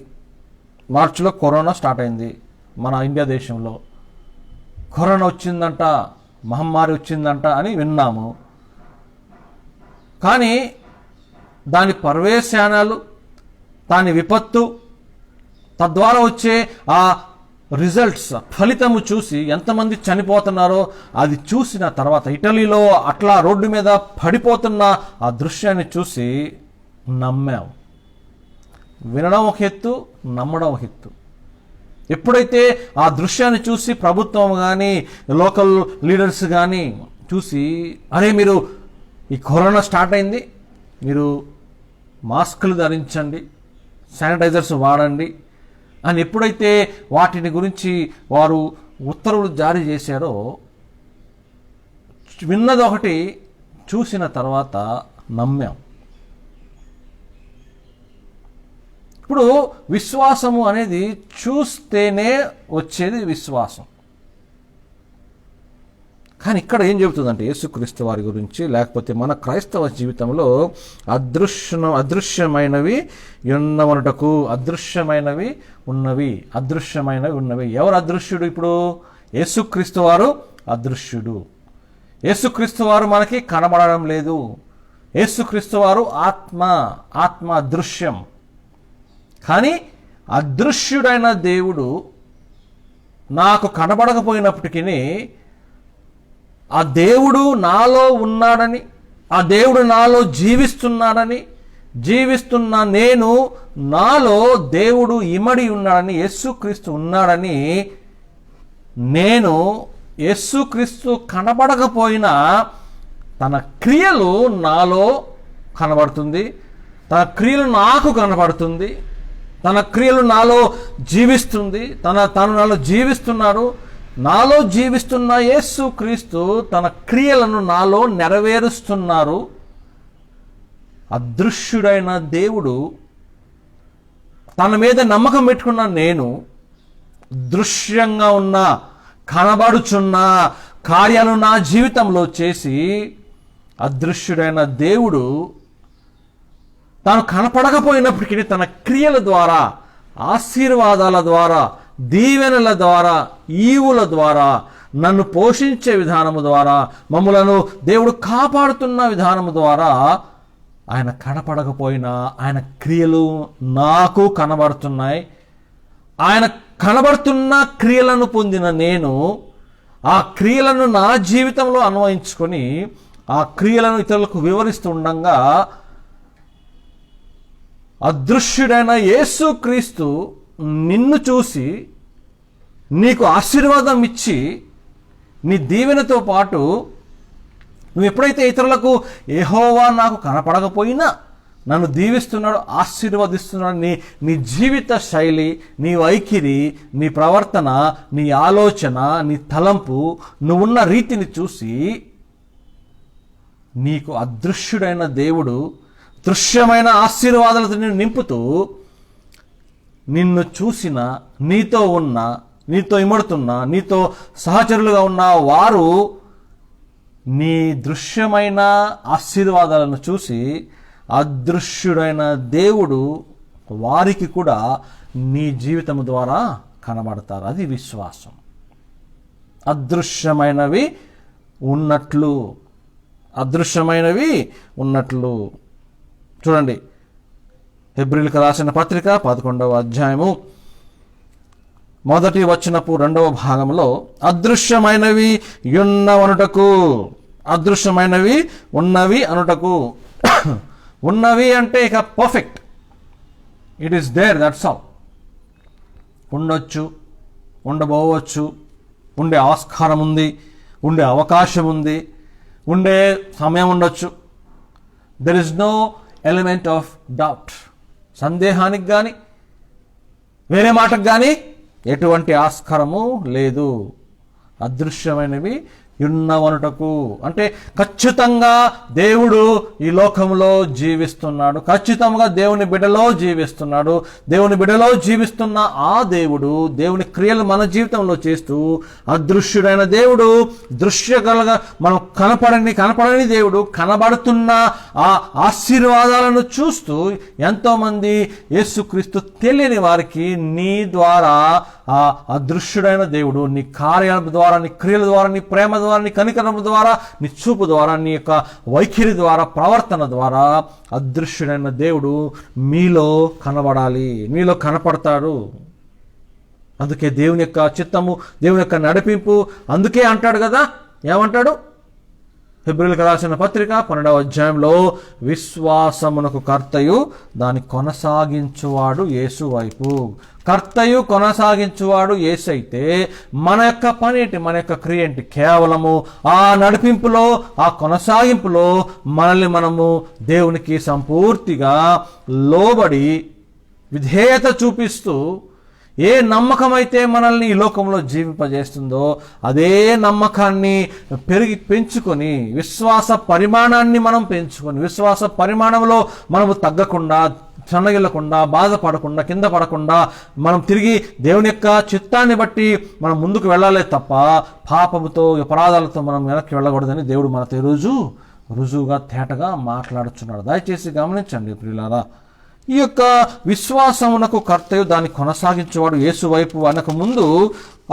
మన ఇండియా దేశంలో. కరోనా వచ్చిందంట, మహమ్మారి వచ్చిందంట అని విన్నాము. కానీ దాని పర్యవసానాలు, దాని విపత్తు, తద్వారా వచ్చే ఆ రిజల్ట్స్, ఫలితము చూసి ఎంతమంది చనిపోతున్నారో అది చూసిన తర్వాత, ఇటలీలో అట్లా రోడ్డు మీద పడిపోతున్న ఆ దృశ్యాన్ని చూసి నమ్మాం. వినడం ఒక ఎత్తు, నమ్మడం ఒక ఎత్తు. ఎప్పుడైతే ఆ దృశ్యాన్ని చూసి ప్రభుత్వం కానీ లోకల్ లీడర్స్ కానీ చూసి, అరే మీరు ఈ కరోనా స్టార్ట్ అయింది, మీరు మాస్కులు ధరించండి, శానిటైజర్స్ వాడండి అని ఎప్పుడైతే వాటిని గురించి వారు ఉత్తర్వులు జారీ చేశారో, విన్నది ఒకటి, చూసిన తర్వాత నమ్మాం. ఇప్పుడు విశ్వాసము అనేది చూస్తేనే వచ్చేది విశ్వాసం. కానీ ఇక్కడ ఏం చెబుతుందంటే యేసుక్రీస్తు వారి గురించి, లేకపోతే మన క్రైస్తవ జీవితంలో అదృశ్యమైనవి ఉన్నవనుటకు, అదృశ్యమైనవి ఉన్నవి. ఎవరు అదృశ్యుడు? ఇప్పుడు యేసుక్రీస్తు వారు అదృశ్యుడు. యేసుక్రీస్తు వారు మనకి కనబడడం లేదు. యేసుక్రీస్తు వారు ఆత్మ అదృశ్యం. కానీ అదృశ్యుడైన దేవుడు నాకు కనబడకపోయినప్పటికీ ఆ దేవుడు నాలో ఉన్నాడని, ఆ దేవుడు నాలో జీవిస్తున్నాడని, జీవిస్తున్న నేను నాలో దేవుడు ఇమడి ఉన్నాడని, యేసుక్రీస్తు ఉన్నాడని, నేను యేసుక్రీస్తు కనబడకపోయినా తన క్రియలు నాలో కనబడుతుంది, తన క్రియలు నాకు కనబడుతుంది, తన క్రియలు నాలో జీవిస్తుంది, తను నాలో జీవిస్తున్నాడు. నాలో జీవిస్తున్న యేసుక్రీస్తు తన క్రియలను నాలో నెరవేరుస్తున్నారు. అదృశ్యుడైన దేవుడు, తన మీద నమ్మకం పెట్టుకున్న నేను, దృశ్యంగా ఉన్న కనబడుచున్న కార్యాలు నా జీవితంలో చేసి, అదృశ్యుడైన దేవుడు తాను కనపడకపోయినప్పటికీ తన క్రియల ద్వారా, ఆశీర్వాదాల ద్వారా, దీవెనల ద్వారా, ఈవుల ద్వారా, నన్ను పోషించే విధానము ద్వారా, మమ్ములను దేవుడు కాపాడుతున్న విధానము ద్వారా, ఆయన కనపడకపోయినా ఆయన క్రియలు నాకు కనబడుతున్నాయి. ఆయన కనబడుతున్న క్రియలను పొందిన నేను ఆ క్రియలను నా జీవితంలో అన్వయించుకొని ఆ క్రియలను ఇతరులకు వివరిస్తూ ఉండగా, అదృశ్యుడైన యేసుక్రీస్తు నిన్ను చూసి నీకు ఆశీర్వాదం ఇచ్చి, నీ దీవెనతో పాటు నువ్వు ఎప్పుడైతే ఇతరులకు యెహోవా నాకు కనపడకపోయినా నన్ను దీవిస్తున్నాడు, ఆశీర్వదిస్తున్నాడు, నీ జీవిత శైలి, నీ వైఖరి, నీ ప్రవర్తన, నీ ఆలోచన, నీ తలంపు, నువ్వున్న రీతిని చూసి నీకు అదృశ్యుడైన దేవుడు దృశ్యమైన ఆశీర్వాదాలతో నిన్ను నింపుతూ, నిన్ను చూసిన, నీతో ఉన్న, నీతో ఇమడుతున్న, నీతో సహచరులుగా ఉన్న వారు నీ దృశ్యమైన ఆశీర్వాదాలను చూసి అదృశ్యుడైన దేవుడు వారికి కూడా నీ జీవితం ద్వారా కనబడతారు. అది విశ్వాసం. అదృశ్యమైనవి ఉన్నట్లు. చూడండి, హెబ్రీయులకు రాసిన పత్రిక 11వ అధ్యాయము 1వ వచనపు 2వ భాగంలో అదృశ్యమైనవి ఉన్నవి అనుటకు ఉన్నవి అంటే ఇక perfect, it is there, that's all. ఉండొచ్చు, ఉండబోవచ్చు, ఉండే ఆస్కారం ఉంది, ఉండే అవకాశం ఉంది, ఉండే సమయం ఉండొచ్చు. There is no element of doubt. సందేహానికి కానీ వేరే మాటకు కానీ ఎటువంటి ఆస్కారము లేదు. అదృశ్యమైనవి ఉన్నవనుటకు అంటే ఖచ్చితంగా దేవుడు ఈ లోకంలో జీవిస్తున్నాడు, ఖచ్చితంగా దేవుని బిడ్డలో జీవిస్తున్నాడు. దేవుని బిడ్డలో జీవిస్తున్న ఆ దేవుడు దేవుని క్రియలు మన జీవితంలో చేస్తూ, అదృశ్యుడైన దేవుడు దృశ్యకలుగా మనం కనపడని దేవుడు కనబడుతున్న ఆ ఆశీర్వాదాలను చూస్తూ ఎంతోమంది యేసుక్రీస్తు తెలియని వారికి నీ ద్వారా, ఆ అదృశ్యుడైన దేవుడు నీ కార్యాల ద్వారా, నీ క్రియల ద్వారా, నీ ప్రేమ ద్వారా, నీ కనికరం ద్వారా, నీ చూపు ద్వారా, నీ యొక్క వైఖరి ద్వారా, ప్రవర్తన ద్వారా అదృశ్యుడైన దేవుడు మీలో కనబడాలి, మీలో కనపడతాడు. అందుకే దేవుని యొక్క చిత్తము, దేవుని యొక్క నడిపింపు. అందుకే అంటాడు కదా, ఏమంటాడు? హెబ్రీయులకు రాసిన పత్రిక 12వ అధ్యాయంలో విశ్వాసమునకు కర్తయు దాన్ని కొనసాగించువాడు యేసు వైపు. కర్తయు కొనసాగించువాడు యేసైతే మన యొక్క పని ఏంటి, మన యొక్క క్రియ ఏంటి? కేవలము ఆ నడిపింపులో, ఆ కొనసాగింపులో మనల్ని మనము దేవునికి సంపూర్తిగా లోబడి విధేయత చూపిస్తూ ఏ నమ్మకం అయితే మనల్ని ఈ లోకంలో జీవింపజేస్తుందో అదే నమ్మకాన్ని పెంచుకొని విశ్వాస పరిమాణాన్ని మనం పెంచుకొని విశ్వాస పరిమాణంలో మనము తగ్గకుండా, సన్నగిల్లకుండా, బాధపడకుండా, కింద పడకుండా మనం తిరిగి దేవుని యొక్క చిత్తాన్ని బట్టి మనం ముందుకు వెళ్ళాలే తప్ప పాపముతో, అపరాధాలతో మనం వెనక్కి వెళ్ళకూడదని దేవుడు మనతో ఈరోజు రుజువుగా తేటగా మాట్లాడుచున్నాడు. దయచేసి గమనించండి ప్రియులారా. ఈ యొక్క విశ్వాసమునకు కర్తయు దాన్ని కొనసాగించేవాడు యేసు వైపు అనక ముందు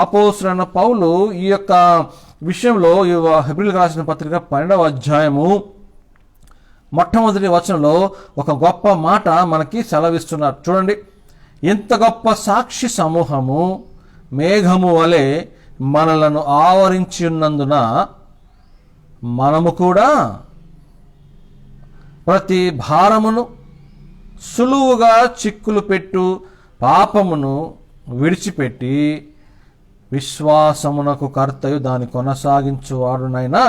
అపోస్తలుడైన పౌలు ఈ యొక్క విషయంలో హెబ్రీయులకు రాసిన పత్రిక 12వ అధ్యాయము మొట్టమొదటి వచనంలో ఒక గొప్ప మాట మనకి సెలవిస్తున్నారు. చూడండి, ఎంత గొప్ప సాక్షి సమూహము మేఘము వలె మనలను ఆవరించి ఉన్నందున మనము కూడా ప్రతి భారమును సులువుగా చిక్కులు పెట్టు పాపమును విడిచిపెట్టి విశ్వాసమునకు కర్తయు దాన్ని కొనసాగించువాడునైనా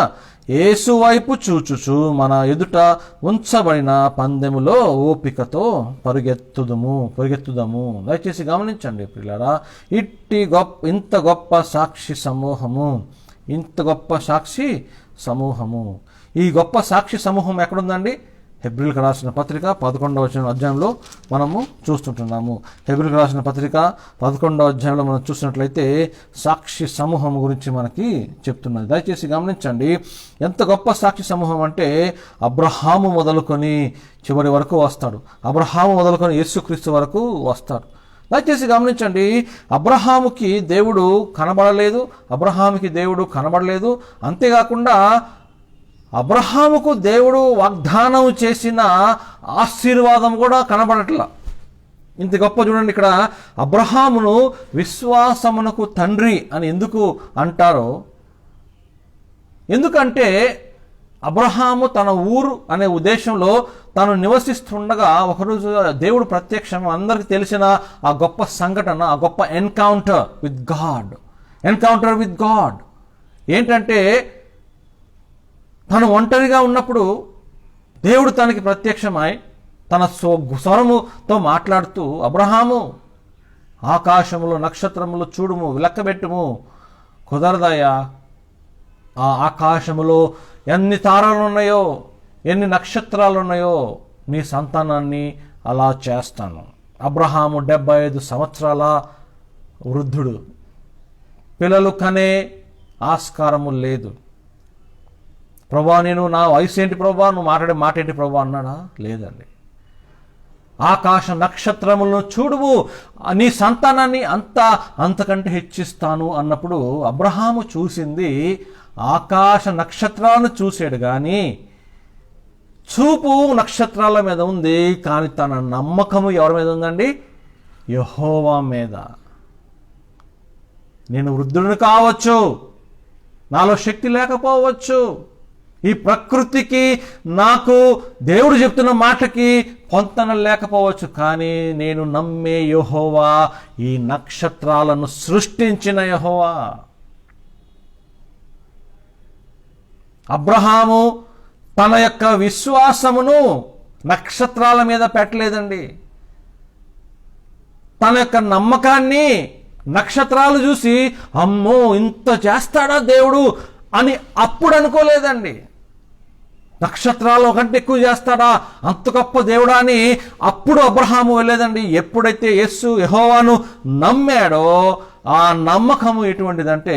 యేసు వైపు చూచుచు మన ఎదుట ఉంచబడిన పందెములో ఓపికతో పరిగెత్తుదము. దయచేసి గమనించండి ప్రియులారా. ఇంత గొప్ప సాక్షి సమూహము ఈ గొప్ప సాక్షి సమూహం ఎక్కడుందండి? హెబ్రీయులకు రాసిన పత్రిక 11వ అధ్యాయంలో మనము చూస్తుంటున్నాము. హెబ్రీయులకు రాసిన పత్రిక 11వ అధ్యాయంలో మనం చూసినట్లయితే సాక్షి సమూహం గురించి మనకి చెప్తున్నది. దయచేసి గమనించండి, ఎంత గొప్ప సాక్షి సమూహం అంటే అబ్రహాము మొదలుకొని చివరి వరకు వస్తాడు. అబ్రహాము మొదలుకొని యేసుక్రీస్తు వరకు వస్తాడు. దయచేసి గమనించండి, అబ్రహాముకి దేవుడు కనబడలేదు. అంతేకాకుండా అబ్రహాముకు దేవుడు వాగ్దానం చేసిన ఆశీర్వాదం కూడా కనబడట్లా. ఇంత గొప్ప చూడండి, ఇక్కడ అబ్రహామును విశ్వాసమునకు తండ్రి అని ఎందుకు అంటారో, ఎందుకంటే అబ్రహాము తన ఊరు అనే ఉద్దేశంలో తాను నివసిస్తుండగా ఒకరోజు దేవుడు ప్రత్యక్షం అందరికీ తెలిసిన ఆ గొప్ప సంఘటన, ఆ గొప్ప ఎన్కౌంటర్ విత్ గాడ్ ఏంటంటే, తను ఒంటరిగా ఉన్నప్పుడు దేవుడు తనకి ప్రత్యక్షమై తన స్వరముతో మాట్లాడుతూ, అబ్రహాము ఆకాశములో నక్షత్రములు చూడుము, లెక్కబెట్టుము, కుదరదయ్యా. ఆ ఆకాశములో ఎన్ని తారలు ఉన్నాయో, ఎన్ని నక్షత్రాలు ఉన్నాయో, నీ సంతానాన్ని అలా చేస్తాను. అబ్రహాము 75 సంవత్సరాల వృద్ధుడు, పిల్లలు కనే ఆస్కారము లేదు. ప్రభా, నేను నా వయసు ఏంటి ప్రభా, నువ్వు మాట్లాడే మాట ఏంటి ప్రభా అన్నాడా? లేదండి. ఆకాశ నక్షత్రములను చూడుము, నీ సంతానాన్ని అంతకంటే హెచ్చిస్తాను అన్నప్పుడు అబ్రహాము చూసింది ఆకాశ నక్షత్రాలను చూసాడు, కానీ చూపు నక్షత్రాల మీద ఉంది, కానీ తన నమ్మకము ఎవరి మీద ఉందండి? యెహోవా మీద. నేను వృద్ధుడిని కావచ్చు, నాలో శక్తి లేకపోవచ్చు, ఈ ప్రకృతికి నాకు దేవుడు చెప్తున్న మాటకి పొంతన లేకపోవచ్చు, కానీ నేను నమ్మే యెహోవా, ఈ నక్షత్రాలను సృష్టించిన యెహోవా. అబ్రహాము తన యొక్క విశ్వాసమును నక్షత్రాల మీద పెట్టలేదండి. తన యొక్క నమ్మకాన్ని నక్షత్రాలు చూసి అమ్మో ఇంత చేస్తాడా దేవుడు అని అప్పుడు అనుకోలేదండి. నక్షత్రాలు కంటే ఎక్కువ చేస్తాడా, అంత గొప్ప దేవుడా అని అప్పుడు అబ్రహాము వెళ్ళలేదండి. ఎప్పుడైతే యెహోవాను నమ్మాడో ఆ నమ్మకము ఎటువంటిదంటే,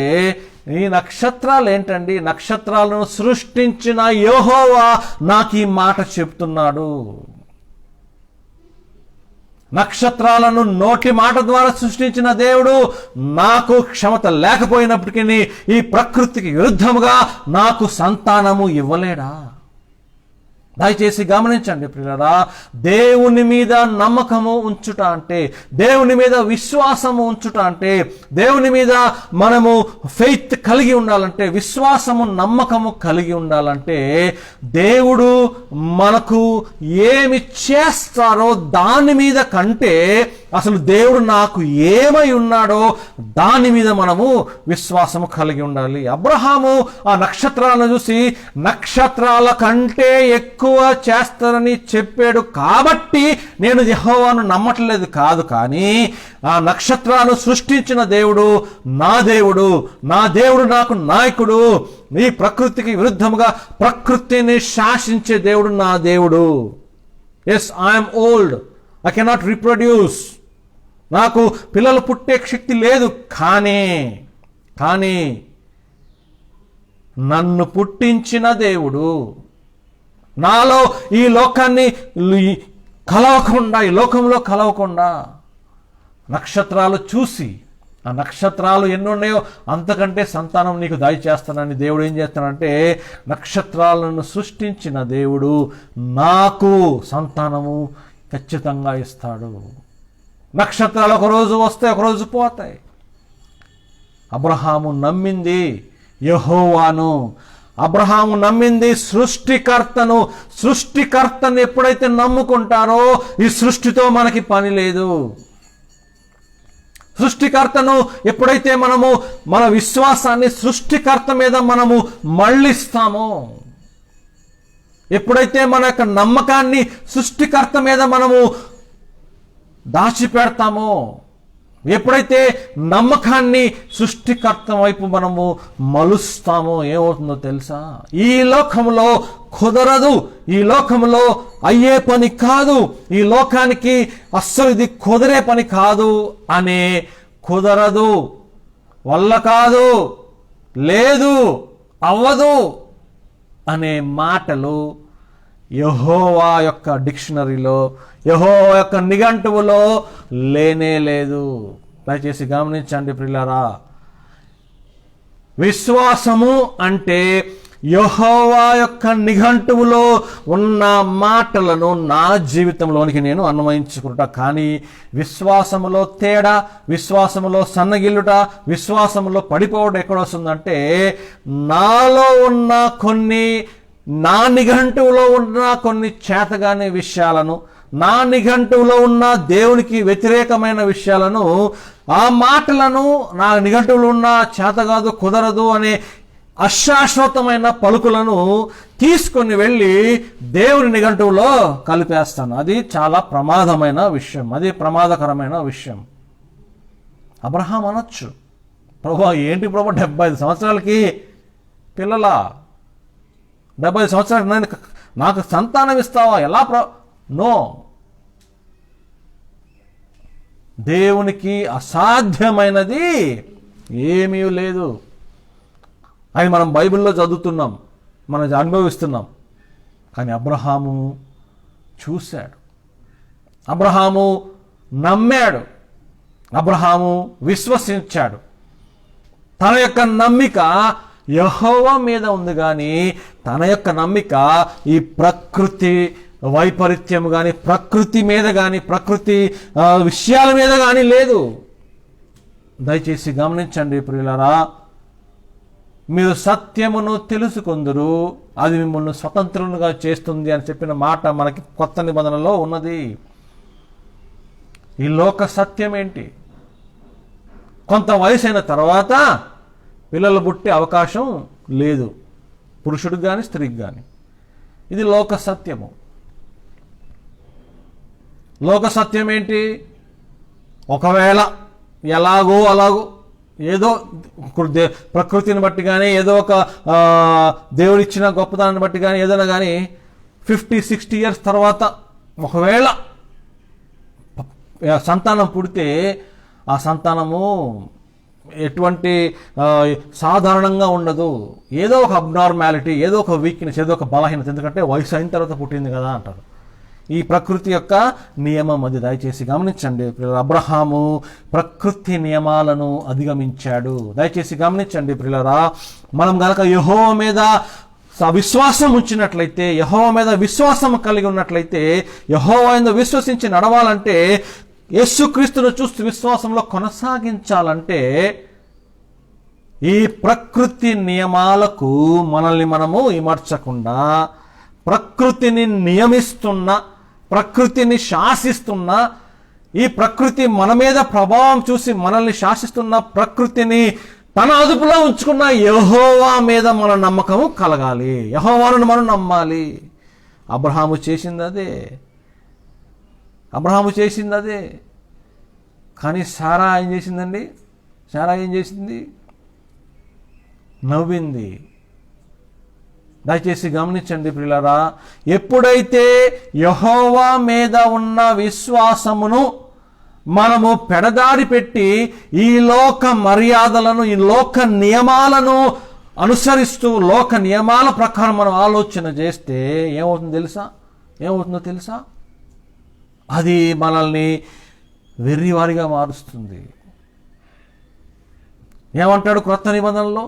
ఈ నక్షత్రాలు ఏంటండి, నక్షత్రాలను సృష్టించిన యెహోవా నాకు ఈ మాట చెప్తున్నాడు. నక్షత్రాలను నోటి మాట ద్వారా సృష్టించిన దేవుడు నాకు క్షమత లేకపోయినప్పటికీ ఈ ప్రకృతికి విరుద్ధముగా నాకు సంతానము ఇవ్వలేడా? దయచేసి గమనించండి ప్రియులారా, దేవుని మీద నమ్మకము ఉంచుట అంటే, దేవుని మీద విశ్వాసము ఉంచుట అంటే, దేవుని మీద మనము ఫెయిత్ కలిగి ఉండాలంటే, విశ్వాసము నమ్మకము కలిగి ఉండాలంటే, దేవుడు మనకు ఏమి చేస్తారో దాని మీద కంటే అసలు దేవుడు నాకు ఏమై ఉన్నాడో దాని మీద మనము విశ్వాసము కలిగి ఉండాలి. అబ్రహాము ఆ నక్షత్రాలను చూసి నక్షత్రాల కంటే ఎక్కువ చేస్తారని చెప్పాడు కాబట్టి నేను యెహోవాను నమ్మట్లేదు కాదు, కానీ ఆ నక్షత్రాలను సృష్టించిన దేవుడు నా దేవుడు, నా దేవుడు నాకు నాయకుడు, ఈ ప్రకృతికి విరుద్ధముగా ప్రకృతిని శాసించే దేవుడు నా దేవుడు. Yes, I'm old, I cannot reproduce, నాకు పిల్లలు పుట్టే శక్తి లేదు, కానీ నన్ను పుట్టించిన దేవుడు నాలో ఈ లోకాన్ని కలవకుండా, ఈ లోకంలో కలవకుండా నక్షత్రాలు చూసి, ఆ నక్షత్రాలు ఎన్ని ఉన్నాయో అంతకంటే సంతానం నీకు దయచేస్తానని దేవుడు ఏం చేస్తానంటే, నక్షత్రాలను సృష్టించిన దేవుడు నాకు సంతానము ఖచ్చితంగా ఇస్తాడు. నక్షత్రాలు ఒకరోజు వస్తాయి, ఒకరోజు పోతాయి. అబ్రహాము నమ్మింది యెహోవాను, అబ్రహాము నమ్మింది సృష్టికర్తను. సృష్టికర్తను ఎప్పుడైతే నమ్ముకుంటారో ఈ సృష్టితో మనకి పని లేదు. సృష్టికర్తను ఎప్పుడైతే మనము మన విశ్వాసాన్ని సృష్టికర్త మీద మనము మళ్ళిస్తామో, ఎప్పుడైతే మన యొక్క నమ్మకాన్ని సృష్టికర్త మీద మనము దాచిపెడతామో, ఎప్పుడైతే నమ్మకాన్ని సృష్టికర్త వైపు మనము మలుస్తామో ఏమవుతుందో తెలుసా? ఈ లోకంలో కుదరదు, ఈ లోకంలో అయ్యే పని కాదు, ఈ లోకానికి అస్సలు ఇది కుదరే పని కాదు అనే, కుదరదు, వల్ల కాదు, లేదు, అవ్వదు అనే మాటలు యెహోవా యొక్క డిక్షనరీలో, యెహోవా యొక్క నిఘంటువులో లేనే లేదు. దయచేసి గమనించండి ప్రియులారా, విశ్వాసము అంటే యెహోవా యొక్క నిఘంటువులో ఉన్న మాటలను నా జీవితంలోనికి నేను అన్వయించుకుంటా. కానీ విశ్వాసములో తేడా, విశ్వాసములో సన్నగిల్లుట, విశ్వాసములో పడిపోవడం ఎక్కడ వస్తుందంటే, నాలో ఉన్న కొన్ని, నా నిఘంటువులో ఉన్న కొన్ని చేతగాని విషయాలను, నా నిఘంటువులో ఉన్న దేవునికి వ్యతిరేకమైన విషయాలను, ఆ మాటలను, నా నిఘంటువులో ఉన్న చేతగాదు, కుదరదు అనే అశాశ్వతమైన పలుకులను తీసుకొని వెళ్ళి దేవుని నిఘంటువులో కలిపేస్తాను. అది చాలా ప్రమాదమైన విషయం, అది ప్రమాదకరమైన విషయం. అబ్రహాం అనొచ్చు, ప్రభు ఏంటి ప్రభు 75 సంవత్సరాలకి పిల్లలా, 75 సంవత్సరాలకి నాకు సంతానం ఇస్తావా, ఎలా నో, దేవునికి అసాధ్యమైనది ఏమీ లేదు. అది మనం బైబిల్లో చదువుతున్నాం, మనం అనుభవిస్తున్నాం. కానీ అబ్రహాము చూశాడు, అబ్రహాము నమ్మాడు, అబ్రహాము విశ్వసించాడు. తన యొక్క నమ్మిక యెహోవా మీద ఉంది, కానీ తన యొక్క నమ్మిక ఈ ప్రకృతి వైపరీత్యం కానీ, ప్రకృతి మీద కానీ, ప్రకృతి విషయాల మీద కానీ లేదు. దయచేసి గమనించండి ప్రియులారా, మీరు సత్యమును తెలుసుకొందురు, అది మిమ్మల్ని స్వతంత్రులుగా చేస్తుంది అని చెప్పిన మాట మనకి కొత్త నిబంధనలో ఉన్నది. ఈ లోక సత్యం ఏంటి? కొంత వయసు అయిన తర్వాత పిల్లలు పుట్టే అవకాశం లేదు, పురుషుడికి కానీ స్త్రీకి కానీ. ఇది లోక సత్యము. లోక సత్యం ఏంటి? ఒకవేళ ఎలాగో అలాగో ఏదో ప్రకృతిని బట్టి కానీ, ఏదో ఒక దేవుడిచ్చిన గొప్పతనాన్ని బట్టి కానీ, ఏదైనా కానీ 50-60 ఇయర్స్ తర్వాత ఒకవేళ సంతానం పుడితే ఆ సంతానము ఎటువంటి సాధారణంగా ఉండదు, ఏదో ఒక అబ్నార్మాలిటీ, ఏదో ఒక వీక్నెస్, ఏదో ఒక బలహీనత. ఎందుకంటే వయసు అయిన తర్వాత పుట్టింది కదా అంటారు. ఈ ప్రకృతి యొక్క నియమం అది. దయచేసి గమనించండి, అబ్రహాము ప్రకృతి నియమాలను అధిగమించాడు. దయచేసి గమనించండి ప్రియులారా, మనం గనక యెహోవా మీద విశ్వాసం ఉంచినట్లయితే, యెహోవా మీద విశ్వాసం కలిగి ఉన్నట్లయితే, యెహోవా యందు విశ్వసించి నడవాలంటే, యేసుక్రీస్తును చూస్తూ విశ్వాసంలో కొనసాగించాలంటే ఈ ప్రకృతి నియమాలకు మనల్ని మనము ఇమర్చకుండా, ప్రకృతిని నియమిస్తున్న, ప్రకృతిని శాసిస్తున్న, ఈ ప్రకృతి మన మీద ప్రభావం చూసి మనల్ని శాసిస్తున్న ప్రకృతిని తన అదుపులో ఉంచుకున్న యెహోవా మీద మన నమ్మకము కలగాలి. యెహోవాను మనం నమ్మాలి. అబ్రహాము చేసింది అదే. కానీ సారా ఏం చేసిందండి? సారా ఏం చేసింది? నవ్వింది. దయచేసి గమనించండి ప్రియులారా, ఎప్పుడైతే యెహోవా మీద ఉన్న విశ్వాసమును మనము పెడదారి పెట్టి ఈ లోక మర్యాదలను, ఈ లోక నియమాలను అనుసరిస్తూ లోక నియమాల ప్రకారం మనం ఆలోచన చేస్తే ఏమవుతుందో తెలుసా? అది మనల్ని వెర్రివారిగా మారుస్తుంది. ఏమంటాడు క్రొత్త నిబంధనలో?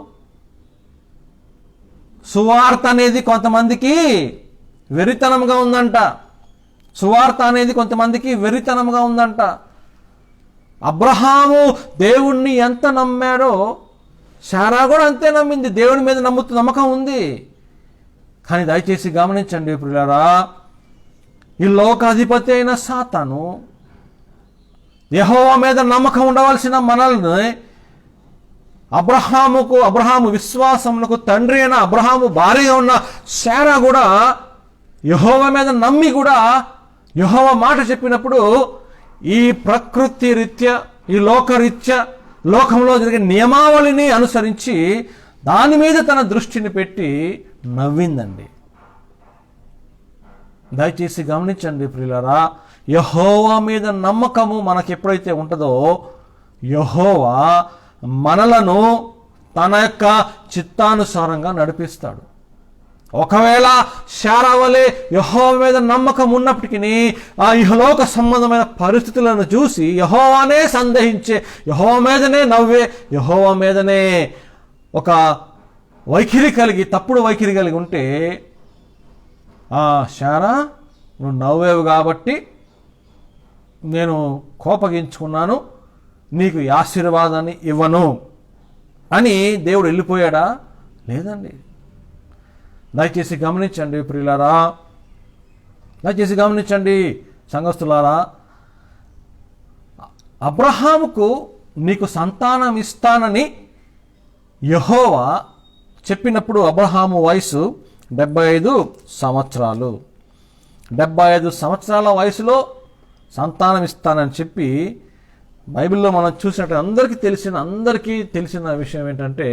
సువార్త అనేది కొంతమందికి వెరితనంగా ఉందంట. అబ్రహాము దేవుణ్ణి ఎంత నమ్మాడో శారా కూడా అంతే నమ్మింది. దేవుని మీద నమ్మకం ఉంది. కానీ దయచేసి గమనించండి ప్రియులారా, ఈ లోకాధిపతి అయిన సాతాను యెహోవా మీద నమ్మకం ఉండవలసిన మనల్ని అబ్రహాము విశ్వాసములకు తండ్రి అయిన అబ్రహాము భార్యగా ఉన్న శారా కూడా యెహోవా మీద నమ్మి కూడా యెహోవా మాట చెప్పినప్పుడు ఈ ప్రకృతి రీత్యా, ఈ లోకరీత్యా, లోకంలో జరిగే నియమావళిని అనుసరించి దాని మీద తన దృష్టిని పెట్టి నవ్విందండి. దయచేసి గమనించండి ప్రియులారా, యెహోవా మీద నమ్మకము మనకు ఎప్పుడైతే ఉంటుందో యెహోవా మనలను తన యొక్క చిత్తానుసారంగా నడిపిస్తాడు. ఒకవేళ శారా వలె యెహోవా మీద నమ్మకం ఉన్నప్పటికీ ఆ ఇహలోక సంబంధమైన పరిస్థితులను చూసి యెహోవానే సందేహించే, యెహోవా మీదనే నవ్వే, యెహోవా మీదనే ఒక తప్పుడు వైఖరి కలిగి ఉంటే, శారా నువ్వు నవ్వేవు కాబట్టి నేను కోపగించుకున్నాను, నీకు ఈ ఆశీర్వాదాన్ని ఇవ్వను అని దేవుడు వెళ్ళిపోయాడా? లేదండి. దయచేసి గమనించండి ప్రియులారా, దయచేసి గమనించండి సంఘస్థులారా, అబ్రహాముకు నీకు సంతానం ఇస్తానని యెహోవా చెప్పినప్పుడు అబ్రహాము వయసు 75 సంవత్సరాలు. 75 సంవత్సరాల వయసులో సంతానం ఇస్తానని చెప్పి బైబిల్లో మనం చూసినట్టు అందరికీ తెలిసిన విషయం ఏంటంటే,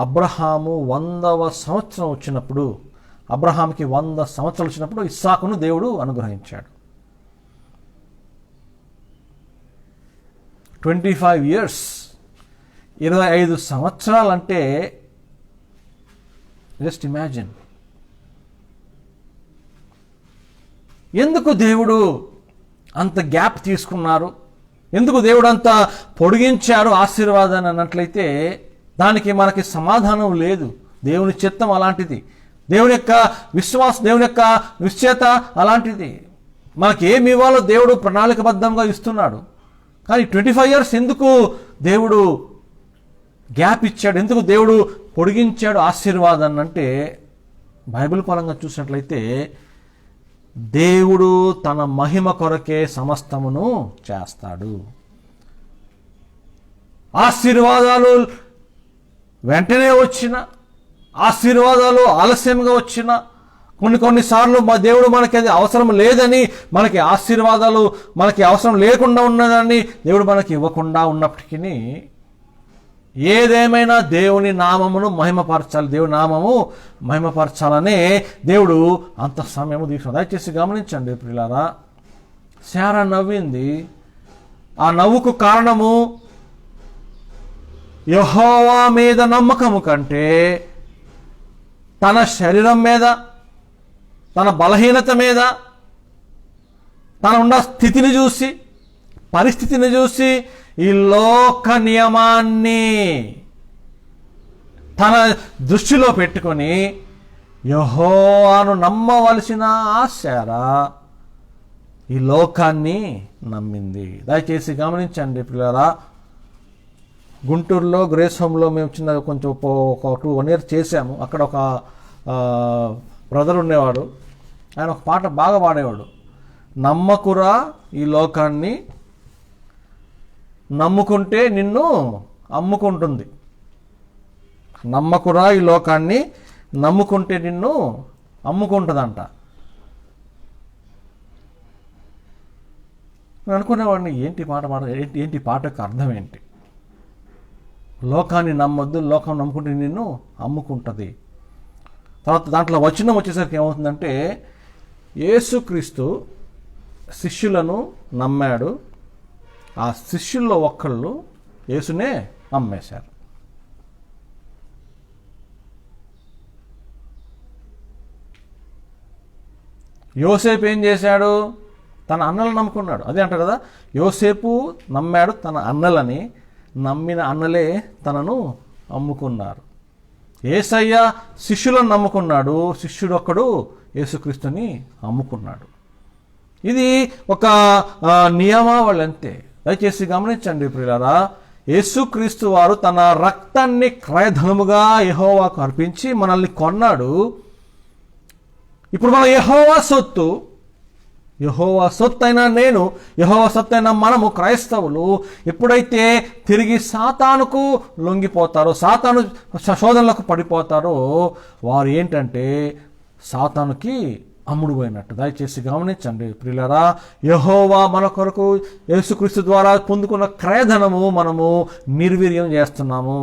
అబ్రహాము 100వ సంవత్సరం వచ్చినప్పుడు, అబ్రహాంకి 100 సంవత్సరాలు వచ్చినప్పుడు ఇస్సాకును దేవుడు అనుగ్రహించాడు. 25 years, 25 సంవత్సరాలంటే జస్ట్ ఇమాజిన్. ఎందుకు దేవుడు అంత గ్యాప్ తీసుకున్నారు? ఎందుకు దేవుడు అంత పొడిగించారు ఆశీర్వాదాన్ని అన్నట్లయితే దానికి మనకి సమాధానం లేదు. దేవుని చిత్తం అలాంటిది, దేవుని యొక్క నిశ్చయత అలాంటిది. మనకి ఏమి ఇవ్వాలో దేవుడు ప్రణాళికబద్ధంగా ఇస్తున్నాడు. కానీ 25 years ఎందుకు దేవుడు గ్యాప్ ఇచ్చాడు? ఎందుకు దేవుడు పొడిగించాడు ఆశీర్వాదాన్ని అంటే, బైబిల్ పరంగా చూసినట్లయితే దేవుడు తన మహిమ కొరకే సమస్తమును చేస్తాడు. ఆశీర్వాదాలు వెంటనే వచ్చిన, ఆశీర్వాదాలు ఆలస్యంగా వచ్చిన, కొన్నిసార్లు మా దేవుడు మనకి అది అవసరం లేదని, మనకి ఆశీర్వాదాలు మనకి అవసరం లేకుండా ఉన్నదని దేవుడు మనకి ఇవ్వకుండా ఉన్నప్పటికీ, ఏదేమైనా దేవుని నామమును మహిమపరచాలి, దేవుని నామము మహిమపరచాలనే దేవుడు అంత సమయము తీసుకున్నాడు. దయచేసి గమనించండి ప్రియులారా, శారా నవ్వింది. ఆ నవ్వుకు కారణము యెహోవా మీద నమ్మకము కంటే తన శరీరం మీద, తన బలహీనత మీద, తన ఉన్న స్థితిని చూసి, పరిస్థితిని చూసి, ఈ లోక నియమాన్ని తన దృష్టిలో పెట్టుకొని యెహోవాను నమ్మవలసిన ఆ శారా ఈ లోకాన్ని నమ్మింది. దయచేసి గమనించండి పిల్లరా, గుంటూరులో గ్రేస్ హోమ్లో మేము చిన్న కొంచెం ఒక 1 year చేశాము. అక్కడ ఒక బ్రదర్ ఉండేవాడు, ఆయన ఒక పాట బాగా పాడేవాడు. నమ్మకురా ఈ లోకాన్ని, నమ్ముకుంటే నిన్ను అమ్ముకుంటుంది. నమ్మకురా ఈ లోకాన్ని, నమ్ముకుంటే నిన్ను అమ్ముకుంటుందంట. నేను అనుకునేవాడిని, ఏంటి పాట యొక్క అర్థం ఏంటి? లోకాన్ని నమ్మొద్దు, లోకం నమ్ముకుంటే నిన్ను అమ్ముకుంటుంది. తర్వాత దాంట్లో వచనం వచ్చేసరికి ఏమవుతుందంటే, యేసుక్రీస్తు శిష్యులను నమ్మాడు, ఆ శిష్యుల్లో ఒక్కళ్ళు యేసునే అమ్మేశారు. యోసేపు ఏం చేశాడు? తన అన్నలను నమ్ముకున్నాడు. అదే అంటారు కదా, యోసేపు నమ్మాడు తన అన్నలని, నమ్మిన అన్నలే తనను అమ్ముకున్నారు. యేసయ్య శిష్యులను నమ్ముకున్నాడు, శిష్యుడు ఒక్కడు యేసుక్రీస్తుని అమ్ముకున్నాడు. ఇది ఒక నియమావళి అంతే. దయచేసి గమనించండి ప్రియులారా, యేసుక్రీస్తు వారు తన రక్తాన్ని క్రయధనముగా యెహోవాకు అర్పించి మనల్ని కొన్నాడు. ఇప్పుడు మన యెహోవా సొత్తు, యెహోవా సొత్తైన నేను, యెహోవా సొత్తైన మనము క్రైస్తవులు ఎప్పుడైతే తిరిగి సాతానుకు లొంగిపోతారో, సాతాను శోధనలకు పడిపోతారో, వారు ఏంటంటే సాతానుకి అమ్ముడు పోయినట్టు. దయచేసి గమనించండి ప్రియులారా, యెహోవా మన కొరకు యేసుక్రీస్తు ద్వారా పొందుకున్న క్రయధనము మనము నిర్వీర్యం చేస్తున్నాము.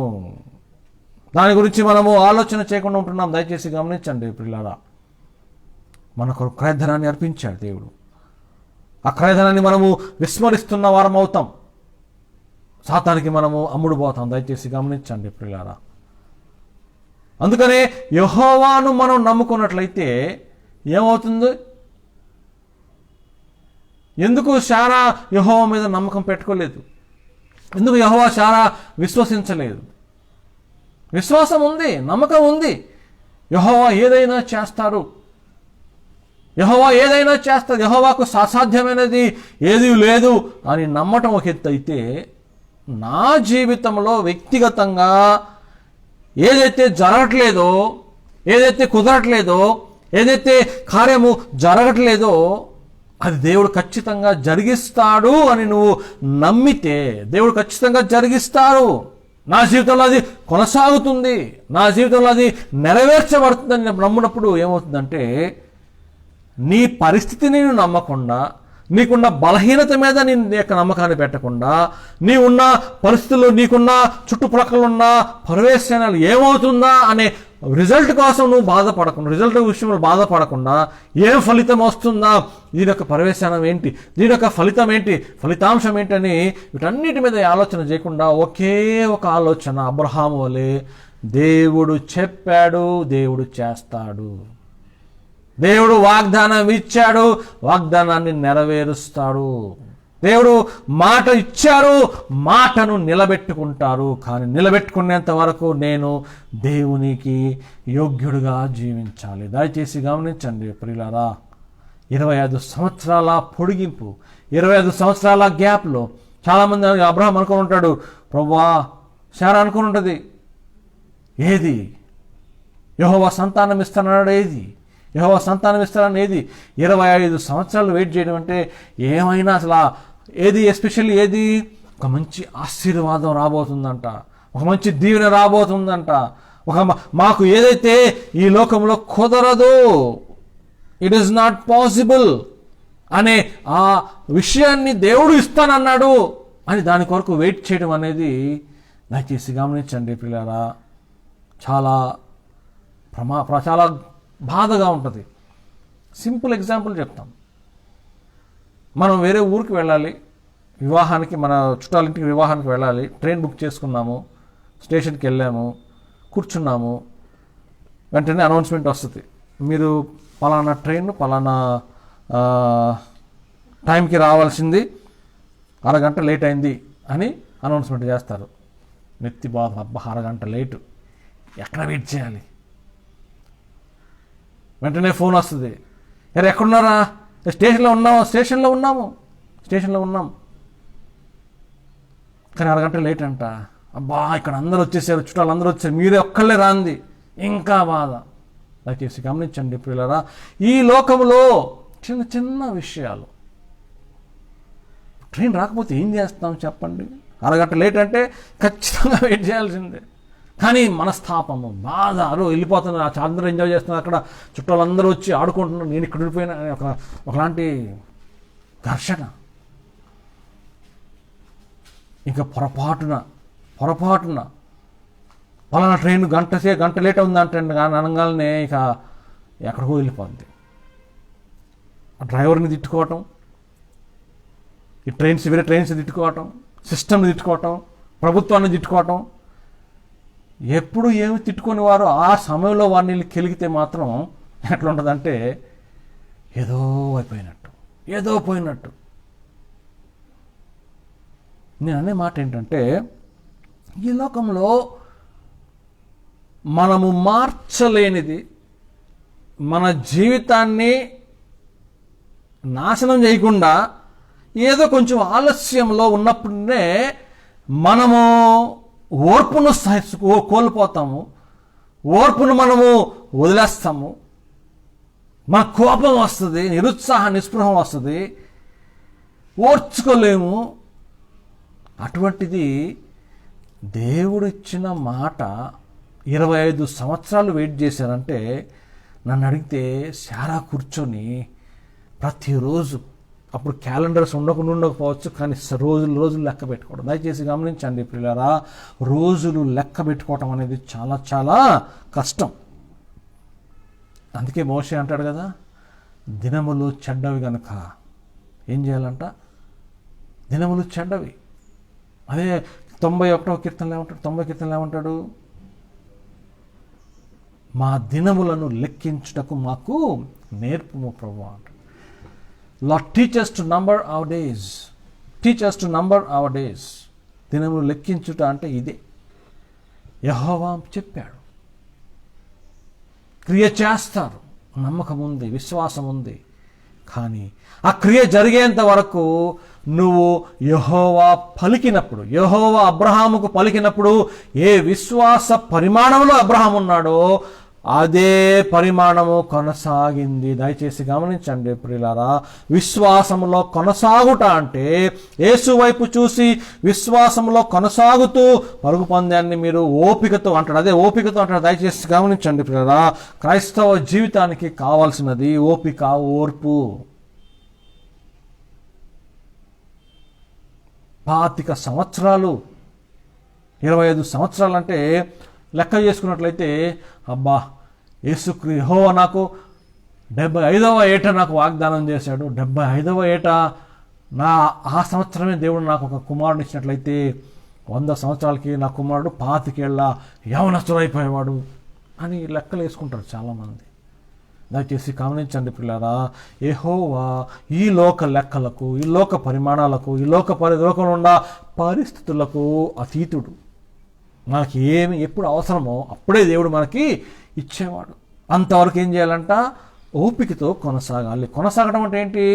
దాని గురించి మనము ఆలోచన చేయకుండా ఉంటున్నాం. దయచేసి గమనించండి ప్రియులారా, మన కొరకు క్రయధనాన్ని అర్పించాడు దేవుడు. ఆ క్రయధనాన్ని మనము విస్మరిస్తున్న వారం అవుతాం, సాతానికి మనము అమ్ముడు పోతాం. దయచేసి గమనించండి ప్రియులారా. అందుకనే యెహోవాను మనం నమ్ముకున్నట్లయితే ఏమవుతుంది? ఎందుకు శారా యెహోవా మీద నమ్మకం పెట్టుకోలేదు? ఎందుకు యెహోవా శారా విశ్వసించలేదు? విశ్వాసం ఉంది, నమ్మకం ఉంది. యెహోవా ఏదైనా చేస్తారు, యెహోవా ఏదైనా చేస్తారు, యెహోవాకు అసాధ్యమైనది ఏదీ లేదు అని నమ్మటం ఒక ఎత్తు అయితే, నా జీవితంలో వ్యక్తిగతంగా ఏదైతే జరగట్లేదో, ఏదైతే కుదరట్లేదో, ఏదైతే కార్యము జరగట్లేదో అది దేవుడు ఖచ్చితంగా జరిగిస్తాడు అని నువ్వు నమ్మితే, దేవుడు ఖచ్చితంగా జరిగిస్తాడు, నా జీవితంలో అది కొనసాగుతుంది, నా జీవితంలో అది నెరవేర్చబడుతుందని నమ్మినప్పుడు ఏమవుతుందంటే, నీ పరిస్థితిని నువ్వు నమ్మకుండా, నీకున్న బలహీనత మీద నీ యొక్క నమ్మకాన్ని పెట్టకుండా, నీవున్న పరిస్థితుల్లో, నీకున్న చుట్టుప్రక్కల ఉన్న పర్యవేక్షణలు ఏమవుతుందా అనే రిజల్ట్ కోసం నువ్వు బాధపడకుండా, రిజల్ట్ విషయంలో బాధపడకుండా, ఏం ఫలితం వస్తుందా, దీని యొక్క పర్యవేక్షణం ఏంటి, దీని యొక్క ఫలితం ఏంటి, ఫలితాంశం ఏంటని వీటన్నిటి మీద ఆలోచన చేయకుండా ఒకే ఒక ఆలోచన, అబ్రహాము వలె, దేవుడు చెప్పాడు, దేవుడు చేస్తాడు, దేవుడు వాగ్దానం ఇచ్చాడు, వాగ్దానాన్ని నెరవేరుస్తాడు, దేవుడు మాట ఇచ్చారు, మాటను నిలబెట్టుకుంటారు. కానీ నిలబెట్టుకునేంత వరకు నేను దేవునికి యోగ్యుడిగా జీవించాలి. దయచేసి గమనించండి ప్రియులారా, 25 సంవత్సరాల పొడిగింపు, 25 సంవత్సరాల గ్యాప్లో చాలామంది అబ్రహాం అనుకుని ఉంటాడు, ప్రభువా శారా అనుకుని ఉంటుంది, ఏది యెహోవా సంతానం ఇస్తానన్నాడు, ఏది యెహోవా సంతానం ఇస్తానని ఏది? 25 సంవత్సరాలు వెయిట్ చేయడం అంటే ఏమైనా అసలు ఏది, ఎస్పెషల్లీ ఏది, ఒక మంచి ఆశీర్వాదం రాబోతుందంట, ఒక మంచి దీవెన రాబోతుందంట, మాకు ఏదైతే ఈ లోకంలో కుదరదు, ఇట్ ఈస్ నాట్ పాసిబుల్ అనే ఆ విషయాన్ని దేవుడు ఇస్తానన్నాడు అని దాని కొరకు వెయిట్ చేయడం అనేది దయచేసి గమనించండి పిల్లరా, చాలా చాలా బాధగా ఉంటుంది. సింపుల్ ఎగ్జాంపుల్ చెప్తాం. మనం వేరే ఊరికి వెళ్ళాలి, వివాహానికి, మన చుట్టాలింటికి వివాహానికి వెళ్ళాలి, ట్రైన్ బుక్ చేసుకున్నాము, స్టేషన్కి వెళ్ళాము, కూర్చున్నాము, వెంటనే అనౌన్స్మెంట్ వస్తుంది, మీరు పలానా ట్రైన్ పలానా టైంకి రావాల్సింది, అరగంట లేట్ అయింది అని అనౌన్స్మెంట్ చేస్తారు. నెత్తి బాధ, అబ్బా అరగంట లేటు, ఎక్కడ వెయిట్ చేయాలి? వెంటనే ఫోన్ వస్తుంది, అరే ఎక్కడున్నారా? స్టేషన్లో ఉన్నాము. కానీ అరగంట లేట్ అంట. అబ్బా ఇక్కడ అందరూ వచ్చేసారు, చుట్టాలు అందరూ వచ్చారు, మీరే ఒక్కళ్ళే రాంది, ఇంకా బాధ. దయచేసి గమనించండి ప్రియులారా, ఈ లోకంలో చిన్న చిన్న విషయాలు, ట్రైన్ రాకపోతే ఏం చేస్తాం చెప్పండి? అరగంట లేట్ అంటే ఖచ్చితంగా వెయిట్ చేయాల్సిందే. కానీ మనస్తాపము, బాధ, వెళ్ళిపోతున్నారు, అందరూ ఎంజాయ్ చేస్తున్నారు, అక్కడ చుట్టాలందరూ వచ్చి ఆడుకుంటున్నారు, నేను ఇక్కడ ఉండిపోయినా అనే ఒకలాంటి ఘర్షణ. ఇంకా పొరపాటున పలానా ట్రైన్ గంట లేట్ ఉందంటే అనగానే ఇక ఎక్కడికో వెళ్ళిపోద్ది. ఆ డ్రైవర్ని తిట్టుకోవటం, ఈ వేరే ట్రైన్స్ తిట్టుకోవటం, సిస్టమ్ని తిట్టుకోవటం, ప్రభుత్వాన్ని తిట్టుకోవటం. ఎప్పుడు ఏమి తిట్టుకుని వారు ఆ సమయంలో వారిని కెలిగితే మాత్రం ఎట్లా ఉంటుందంటే ఏదో పోయినట్టు. నేను అనే మాట ఏంటంటే, ఈ లోకంలో మనము మార్చలేనిది, మన జీవితాన్ని నాశనం చేయకుండా ఏదో కొంచెం ఆలస్యంలో ఉన్నప్పుడే మనము ఓర్పును కోల్పోతాము, ఓర్పును మనము వదిలేస్తాము, మన కోపం వస్తుంది, నిస్పృహం వస్తుంది, ఓర్చుకోలేము. అటువంటిది దేవుడు ఇచ్చిన మాట 25 సంవత్సరాలు వెయిట్ చేశారంటే, నన్ను అడిగితే శారా కూర్చొని ప్రతిరోజు, అప్పుడు క్యాలెండర్స్ ఉండకపోవచ్చు, కానీ రోజులు లెక్క పెట్టుకోవడం. దయచేసి గమనించండి ప్రియులారా, రోజులు లెక్క పెట్టుకోవటం అనేది చాలా చాలా కష్టం. అందుకే మోషే అంటాడు కదా, దినములు చెడ్డవి కనుక ఏం చేయాలంట? దినములు చెడ్డవి. అదే 91వ కీర్తనలో ఏమంటాడు? 90వ కీర్తనలో ఏమంటాడు? మా దినములను లెక్కించుటకు మాకు నేర్పుము ప్రభువా అంటాడు. Lord, teach us to number our days. దినములు లెక్కించుట అంటే ఇదే. యెహోవా చెప్పాడు. క్రియ చేస్తారు, నమ్మకం ఉంది, విశ్వాసం ఉంది. కానీ ఆ క్రియ జరిగేంత వరకు నువ్వు యెహోవా అబ్రహాముకు పలికినప్పుడు ఏ విశ్వాస పరిమాణంలో అబ్రహాం ఉన్నాడో అదే పరిమాణము కొనసాగింది. దయచేసి గమనించండి ప్రియులారా, విశ్వాసములో కొనసాగుట అంటే యేసు వైపు చూసి విశ్వాసములో కొనసాగుతూ పరుగు పందాన్ని మీరు ఓపికతో అంటాడు. అదే ఓపికతో అంటాడు. దయచేసి గమనించండి ప్రియులారా, క్రైస్తవ జీవితానికి కావాల్సినది ఓపిక, ఓర్పు. 25 సంవత్సరాలు, 25 సంవత్సరాలు అంటే లెక్క చేసుకున్నట్లయితే, అబ్బా యెహోవా నాకు 75వ ఏట నాకు వాగ్దానం చేశాడు, 75వ ఏట ఆ సంవత్సరమే దేవుడు నాకు ఒక కుమారుడు ఇచ్చినట్లయితే 100 సంవత్సరాలకి నా కుమారుడు 25 ఏళ్ళ యవనస్తుడైపోయేవాడు అని లెక్కలు వేసుకుంటారు చాలామంది. దయచేసి గమనించండి పిల్లారా, యెహోవా ఈ లోక లెక్కలకు, ఈ లోక పరిమాణాలకు, ఈ లోకంలో ఉన్న పరిస్థితులకు అతీతుడు. మనకి ఎప్పుడు అవసరమో అప్పుడే దేవుడు మనకి ఇచ్చేవాడు. అంతవరకు ఏం చేయాలంట? ఓపికతో కొనసాగాలి. కొనసాగడం అంటే ఏంటి?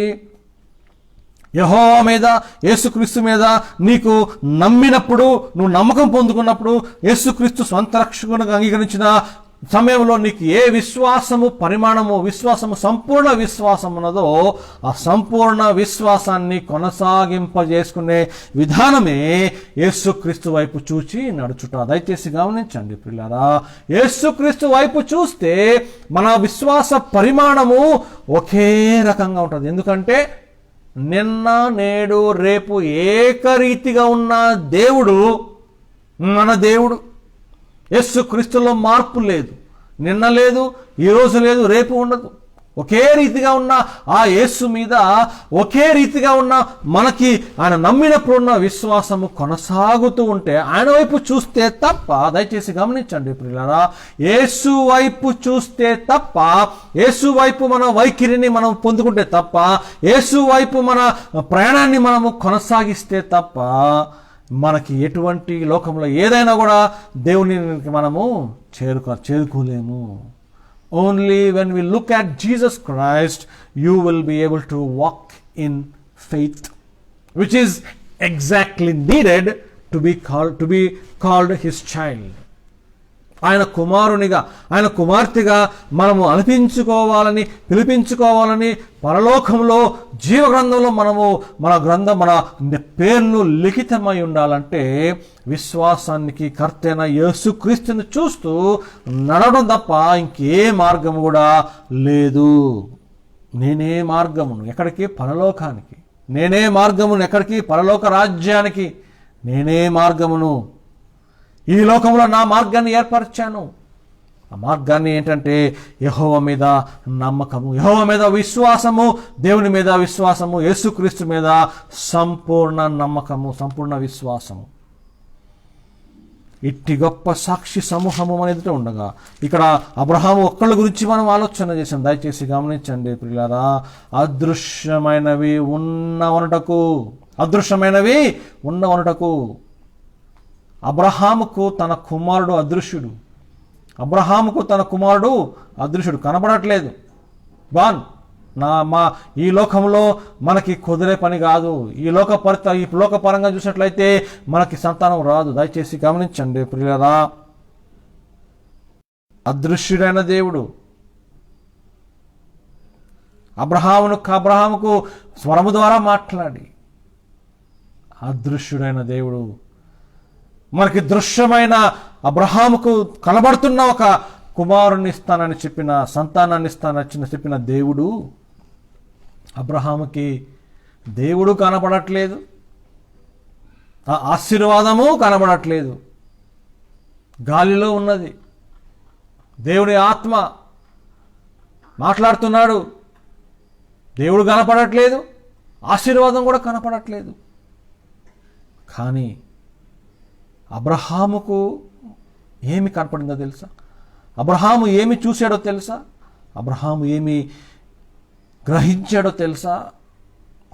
యెహోవా మీద, యేసుక్రీస్తు మీద నీకు నమ్మినప్పుడు, నువ్వు నమ్మకం పొందుకున్నప్పుడు, యేసుక్రీస్తు స్వంత రక్షకునిగా అంగీకరించిన సమయంలో నీకు ఏ విశ్వాసము సంపూర్ణ విశ్వాసం ఉన్నదో ఆ సంపూర్ణ విశ్వాసాన్ని కొనసాగింపజేసుకునే విధానమే యేసుక్రీస్తు వైపు చూచి నడుచుట. దయచేసి గమనించండి పిల్లరా, యేసుక్రీస్తు వైపు చూస్తే మన విశ్వాస పరిమాణము ఒకే రకంగా ఉంటుంది. ఎందుకంటే నిన్న, నేడు, రేపు ఏకరీతిగా ఉన్న దేవుడు మన దేవుడు. యేసుక్రీస్తులో మార్పు లేదు. నిన్న లేదు, ఈరోజు లేదు, రేపు ఉండదు. ఒకే రీతిగా ఉన్న ఆ యేసు మీద ఒకే రీతిగా ఉన్న మనకి ఆయన నమ్మినప్పుడున్న విశ్వాసము కొనసాగుతూ ఉంటే ఆయన వైపు చూస్తే తప్ప, దయచేసి గమనించండి ప్రియులారా, యేసు వైపు చూస్తే తప్ప, యేసు వైపు మన వైఖరిని మనం పొందుకుంటే తప్ప, యేసు వైపు మన ప్రయాణాన్ని మనము కొనసాగిస్తే తప్ప మనకి ఎటువంటి లోకంలో ఏదైనా కూడా దేవునికి మనము చేరుకోలేము. Only when we look at Jesus Christ, you will be able to walk in faith, which is exactly needed to be called his child. ఆయన కుమారునిగా, ఆయన కుమార్తెగా మనము పిలిపించుకోవాలని పరలోకంలో జీవగ్రంథంలో మన పేర్లు లిఖితమై ఉండాలంటే విశ్వాసానికి కర్తైన యేసుక్రీస్తుని చూస్తూ నడవడం తప్ప ఇంకే మార్గము కూడా లేదు. నేనే మార్గమును ఎక్కడికి? పరలోకానికి. నేనే మార్గమును ఎక్కడికి? పరలోక రాజ్యానికి. నేనే మార్గమును. ఈ లోకంలో నా మార్గాన్ని ఏర్పరిచాను. ఆ మార్గాన్ని ఏంటంటే యెహోవా మీద నమ్మకము, యెహోవా మీద విశ్వాసము, దేవుని మీద విశ్వాసము, యేసుక్రీస్తు మీద సంపూర్ణ నమ్మకము, సంపూర్ణ విశ్వాసము. ఇట్టి గొప్ప సాక్షి సమూహము మన ఎదుట ఉండగా ఇక్కడ అబ్రహాము ఒక్కళ్ళ గురించి మనం ఆలోచన చేసాం. దయచేసి గమనించండి ప్రియులారా. అదృశ్యమైనవి ఉన్నవనుటకు అబ్రహాముకు తన కుమారుడు అదృశ్యుడు, కనబడట్లేదు. ఈ లోకంలో మనకి కుదిరే పని కాదు. ఈ లోకపరంగా చూసినట్లయితే మనకి సంతానం రాదు. దయచేసి గమనించండి ప్రియులారా. అదృశ్యుడైన దేవుడు అబ్రహాముకు స్వరము ద్వారా మాట్లాడి, అదృశ్యుడైన దేవుడు మనకి దృశ్యమైన అబ్రహాముకు కనబడుతున్న ఒక కుమారుని ఇస్తానని చెప్పిన, సంతానాన్ని ఇస్తానని చెప్పిన దేవుడు అబ్రహాముకి దేవుడు కనబడట్లేదు, ఆ ఆశీర్వాదము కనబడట్లేదు. గాలిలో ఉన్నది. దేవుని ఆత్మ మాట్లాడుతున్నాడు. దేవుడు కనపడట్లేదు, ఆశీర్వాదం కూడా కనపడట్లేదు. కానీ అబ్రహాముకు ఏమి కనపడిందో తెలుసా? అబ్రహాము ఏమి చూశాడో తెలుసా? అబ్రహాము ఏమి గ్రహించాడో తెలుసా?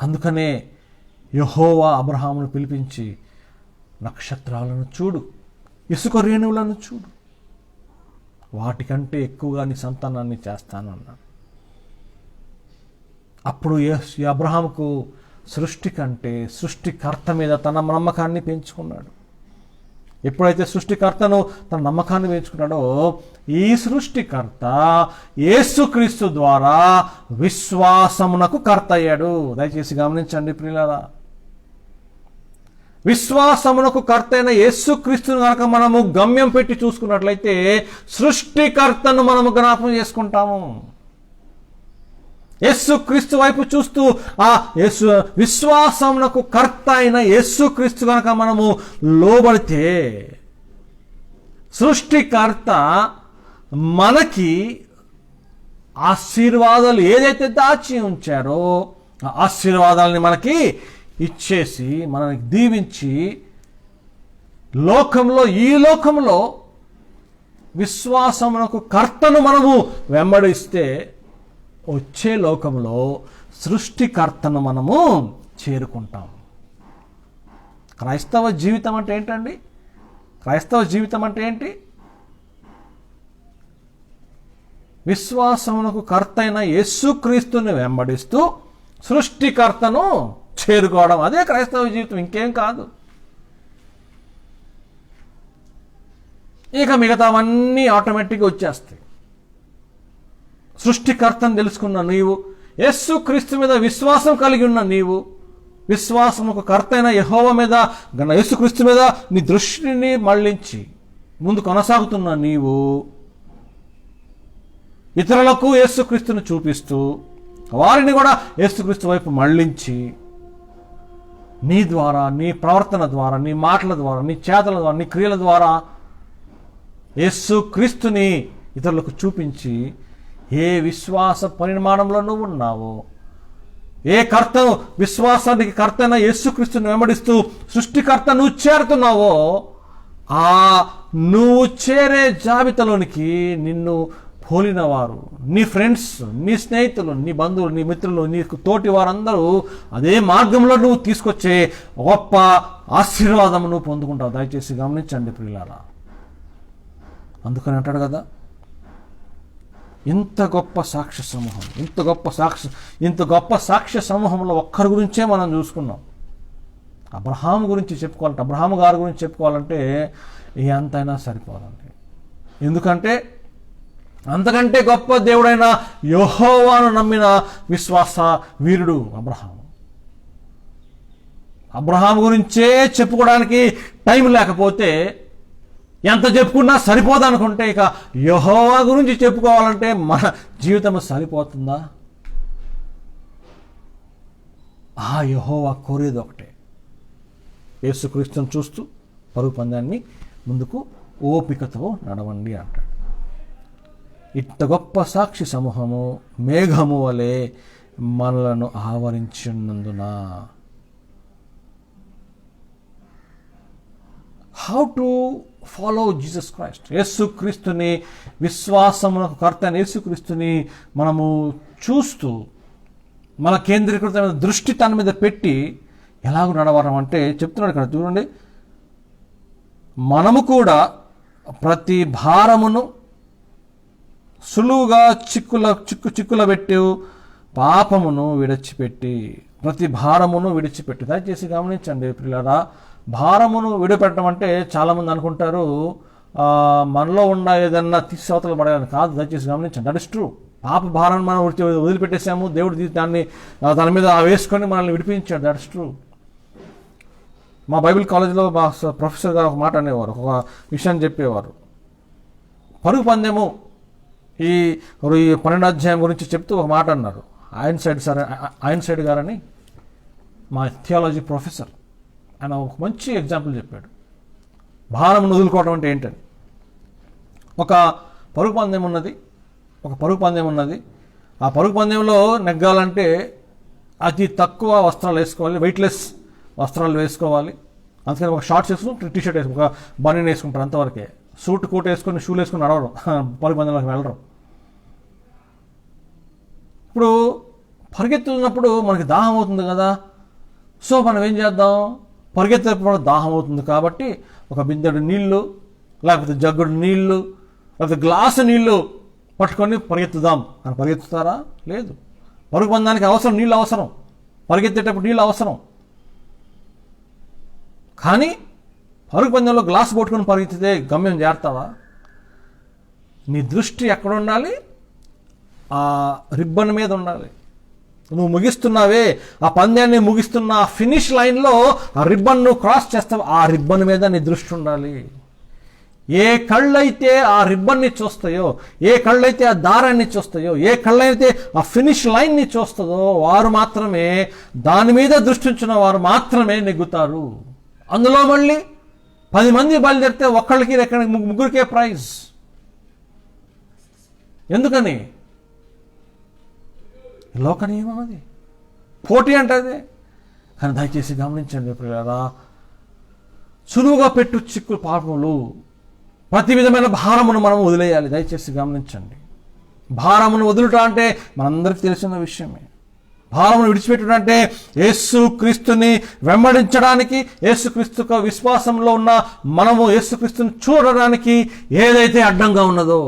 అందుకనే యెహోవా అబ్రహామును పిలిపించి, నక్షత్రాలను చూడు, ఇసుక రేణువులను చూడు, వాటికంటే ఎక్కువగా నీ సంతానాన్ని చేస్తానన్నాడు. అప్పుడు అబ్రహాముకు సృష్టి కంటే సృష్టికర్త మీద తన నమ్మకాన్ని పెంచుకున్నాడు. ఎప్పుడైతే సృష్టికర్తను తన నమ్మకాన్ని పెంచుకున్నాడో, ఈ సృష్టికర్త యేసుక్రీస్తు ద్వారా విశ్వాసమునకు కర్త అయ్యాడు. దయచేసి గమనించండి ప్రియులారా. విశ్వాసమునకు కర్త అయిన యేసుక్రీస్తును కనుక మనము గమ్యం పెట్టి చూసుకున్నట్లయితే సృష్టికర్తను మనము జ్ఞాపకం చేసుకుంటాము. యేసుక్రీస్తు వైపు చూస్తూ ఆ విశ్వాసమునకు కర్త అయిన యేసుక్రీస్తు కనుక మనము లోబడితే సృష్టికర్త మనకి ఆశీర్వాదాలు ఏదైతే దాచి ఉంచారో ఆ ఆశీర్వాదాలని మనకి ఇచ్చేసి, మనకి దీవించి, ఈ లోకంలో విశ్వాసమునకు కర్తను మనము వెంబడిస్తే వచ్చే లోకంలో సృష్టికర్తను మనము చేరుకుంటాం. క్రైస్తవ జీవితం అంటే ఏంటండి? క్రైస్తవ జీవితం అంటే ఏంటి? విశ్వాసమునకు కర్త అయిన యేసుక్రీస్తుని వెంబడిస్తూ సృష్టికర్తను చేరుకోవడం, అదే క్రైస్తవ జీవితం, ఇంకేం కాదు. ఇక మిగతావన్నీ ఆటోమేటిక్గా వచ్చేస్తాయి. సృష్టికర్తను తెలుసుకున్న నీవు, యేసుక్రీస్తు మీద విశ్వాసం కలిగి ఉన్న నీవు, విశ్వాసముకు కర్త అయిన యెహోవా మీద, యేసుక్రీస్తు మీద నీ దృష్టిని మళ్లించి ముందు కొనసాగుతున్న నీవు, ఇతరులకు యేసుక్రీస్తును చూపిస్తూ వారిని కూడా యేసుక్రీస్తు వైపు మళ్లించి, నీ ద్వారా, నీ ప్రవర్తన ద్వారా, నీ మాటల ద్వారా, నీ చేతల ద్వారా, నీ క్రియల ద్వారా యేసుక్రీస్తుని ఇతరులకు చూపించి, ఏ విశ్వాస పరిమాణంలో నువ్వు ఉన్నావో, ఏ కర్తను, విశ్వాసానికి కర్తన యేసుక్రీస్తుని వెంబడిస్తూ సృష్టికర్త నువ్వు చేరుతున్నావో, ఆ నువ్వు చేరే జాబితాలోనికి నిన్ను పోలిన వారు, నీ ఫ్రెండ్స్, నీ స్నేహితులు, నీ బంధువులు, నీ మిత్రులు, నీకు తోటి వారందరూ అదే మార్గంలో నువ్వు తీసుకొచ్చే గొప్ప ఆశీర్వాదం నువ్వు పొందుకుంటావు. దయచేసి గమనించండి ప్రియులారా. అందుకని అంటాడు కదా, ఇంత గొప్ప సాక్ష్య సమూహం, ఇంత గొప్ప సాక్ష్య సమూహంలో ఒక్కరి గురించే మనం చూసుకున్నాం. అబ్రహాము గురించి చెప్పుకోవాలంటే, అబ్రహాము గారి గురించి చెప్పుకోవాలంటే ఎంతైనా సరిపోదండి. ఎందుకంటే అంతకంటే గొప్ప దేవుడైన యెహోవాను నమ్మిన విశ్వాస వీరుడు అబ్రహాము గురించే చెప్పుకోవడానికి టైం లేకపోతే, ఎంత చెప్పుకున్నా సరిపోదనుకుంటే, ఇక యెహోవా గురించి చెప్పుకోవాలంటే మన జీవితం సరిపోతుందా? ఆ యెహోవా కోరేది ఒకటే, యేసుక్రీస్తుని చూస్తూ పరుగు పందాన్ని ముందుకు ఓపికతో నడవండి అంటాడు. ఇంత గొప్ప సాక్షి సమూహము మేఘము వలె మనలను ఆవరించినందున how to follow Jesus Christ, యేసుక్రీస్తుని విశ్వాసమునకు కర్త అయిన యేసుక్రీస్తుని మనము చూస్తూ మన కేంద్రీకృతమైన దృష్టి తన మీద పెట్టి ఎలాగ నడవడం అంటే చెప్తున్నాడు ఇక్కడ చూడండి. మనము కూడా ప్రతి భారమును సులువుగా చిక్కుల పెట్టి పాపమును విడిచిపెట్టి, ప్రతి భారమును విడిచిపెట్టి. దయచేసి గమనించండి ప్రియులారా, భారమును విడిపెట్టడం అంటే చాలామంది అనుకుంటారు మనలో ఉన్న ఏదన్నా తీసేవతలు పడేదని. కాదు, దయచేసి గమనించండి. That is true. పాప భారాన్ని మనం వదిలిపెట్టేసాము, దేవుడు దాన్ని తన మీద వేసుకొని మనల్ని విడిపించాడు. That is true. మా బైబిల్ కాలేజీలో మా ప్రొఫెసర్ గారు ఒక మాట అనేవారు, ఒక విషయాన్ని చెప్పేవారు. పరుగు పందెము ఈ 12వ అధ్యాయం గురించి చెప్తూ ఒక మాట అన్నారు. ఐన్సైడ్ గారని మా థియాలజీ ప్రొఫెసర్, ఆయన ఒక మంచి ఎగ్జాంపుల్ చెప్పాడు. భారం వదులుకోవడం అంటే ఏంటని. ఒక పరుగు పందెం ఉన్నది. ఆ పరుగు పందెంలో నెగ్గాలంటే అతి తక్కువ వస్త్రాలు వేసుకోవాలి, వెయిట్లెస్ వస్త్రాలు వేసుకోవాలి. అందుకని ఒక షార్ట్స్ వేసుకుని టీషర్ట్ వేసుకుని ఒక బనీన్ వేసుకుంటారు, అంతవరకే. సూట్ కోట్ వేసుకొని షూలు వేసుకుని నడవరు, పరుగు పందెంలోకి వెళ్ళరు. ఇప్పుడు పరిగెత్తున్నప్పుడు మనకి దాహం అవుతుంది కదా, సో మనం ఏం చేద్దాం, పరిగెత్తేటప్పుడు దాహం అవుతుంది కాబట్టి ఒక బిందెడు నీళ్లు, లేకపోతే జగ్గుడు నీళ్లు, లేకపోతే గ్లాసు నీళ్లు పట్టుకొని పరిగెత్తుదాం అని పరిగెత్తుతారా? లేదు. పరుగు పందానికి నీళ్ళు అవసరం, పరిగెత్తేటప్పుడు నీళ్ళు అవసరం. కానీ పరుగు పందెంలో గ్లాసు పట్టుకొని పరిగెత్తితే గమ్యం చేరుతావా? నీ దృష్టి ఎక్కడ ఉండాలి? ఆ రిబ్బన్ మీద ఉండాలి. నువ్వు ముగిస్తున్నావే, ఆ పందాన్ని ముగిస్తున్న ఆ ఫినిష్ లైన్లో ఆ రిబ్బన్ నువ్వు క్రాస్ చేస్తావు, ఆ రిబ్బన్ మీద నీ దృష్టి ఉండాలి. ఏ కళ్ళైతే ఆ రిబ్బన్ని చూస్తాయో, ఏ కళ్ళైతే ఆ దారాన్ని చూస్తాయో, ఏ కళ్ళైతే ఆ ఫినిష్ లైన్ని చూస్తుందో వారు మాత్రమే, దాని మీద దృష్టి ఉంచిన వారు మాత్రమే నెగ్గుతారు. అందులో మళ్ళీ 10 మంది బయలుదేరితే ఒక్కళ్ళకి ముగ్గురికే ప్రైజ్. ఎందుకని? లోక నియమం అది, పోటీ అంటే అదే. కానీ దయచేసి గమనించండి ప్రియులారా, సులువుగా పెట్టు చిక్కు పాపములు, ప్రతి విధమైన భారమును మనం వదిలేయాలి. దయచేసి గమనించండి. భారమును వదులుట అంటే మనందరికీ తెలిసిన విషయమే. భారమును విడిచిపెట్టడం అంటే యేసుక్రీస్తుని వెంబడించడానికి, యేసుక్రీస్తు విశ్వాసంలో ఉన్న మనము యేసుక్రీస్తుని చూడడానికి ఏదైతే అడ్డంగా ఉన్నదో,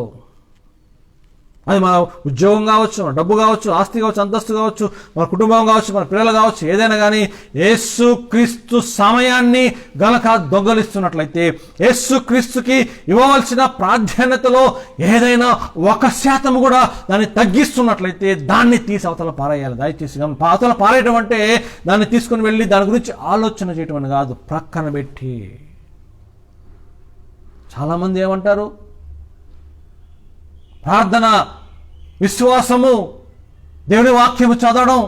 అది మన ఉద్యోగం కావచ్చు, మన డబ్బు కావచ్చు, ఆస్తి కావచ్చు, అంతస్తు కావచ్చు, మన కుటుంబం కావచ్చు, మన పిల్లలు కావచ్చు, ఏదైనా కానీ యేసుక్రీస్తు సమయాన్ని గనక దొంగలిస్తున్నట్లయితే, యేసుక్రీస్తుకి ఇవ్వవలసిన ప్రాధాన్యతలో ఏదైనా 1% కూడా దాన్ని తగ్గిస్తున్నట్లయితే దాన్ని తీసి అవతల పారేయాలి. దయచేసి అవతల పారేయడం అంటే దాన్ని తీసుకుని వెళ్ళి దాని గురించి ఆలోచన చేయటం అని కాదు, ప్రక్కన పెట్టి. చాలామంది ఏమంటారు, ప్రార్థన, విశ్వాసము, దేవుని వాక్యము చదవడం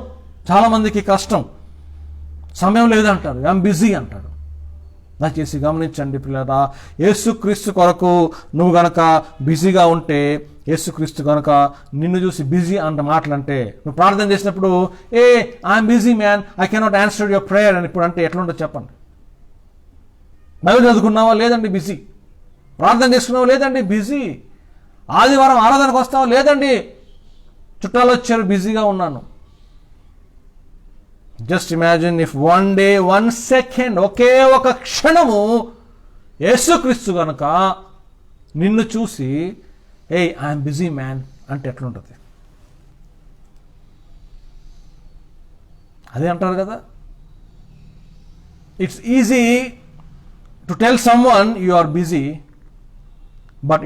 చాలామందికి కష్టం, సమయం లేదంటారు, ఐఎమ్ బిజీ అంటారు. దయచేసి గమనించండి పిల్లరా, యేసుక్రీస్తు కొరకు నువ్వు గనక బిజీగా ఉంటే, యేసుక్రీస్తు కనుక నిన్ను చూసి బిజీ అంట మాటలంటే, నువ్వు ప్రార్థన చేసినప్పుడు I'm busy man, I cannot answer your prayer అని ఇప్పుడు అంటే ఎట్లుంటుందో చెప్పండి. బైబిల్ చదువుకున్నావా? లేదండి బిజీ. ప్రార్థన చేసుకున్నావా? లేదండి బిజీ. ఆదివారం ఆరాధనకు వస్తావా? లేదండి చుట్టాలు వచ్చారు, బిజీగా ఉన్నాను. Just imagine if 1 day 1 second, ఒకే ఒక క్షణము యేసుక్రీస్తు కనుక నిన్ను చూసి ఐఎమ్ బిజీ మ్యాన్, అంటే ఎట్లుంటుంది? అదే అంటారు కదా, it's easy to tell someone you are busy, but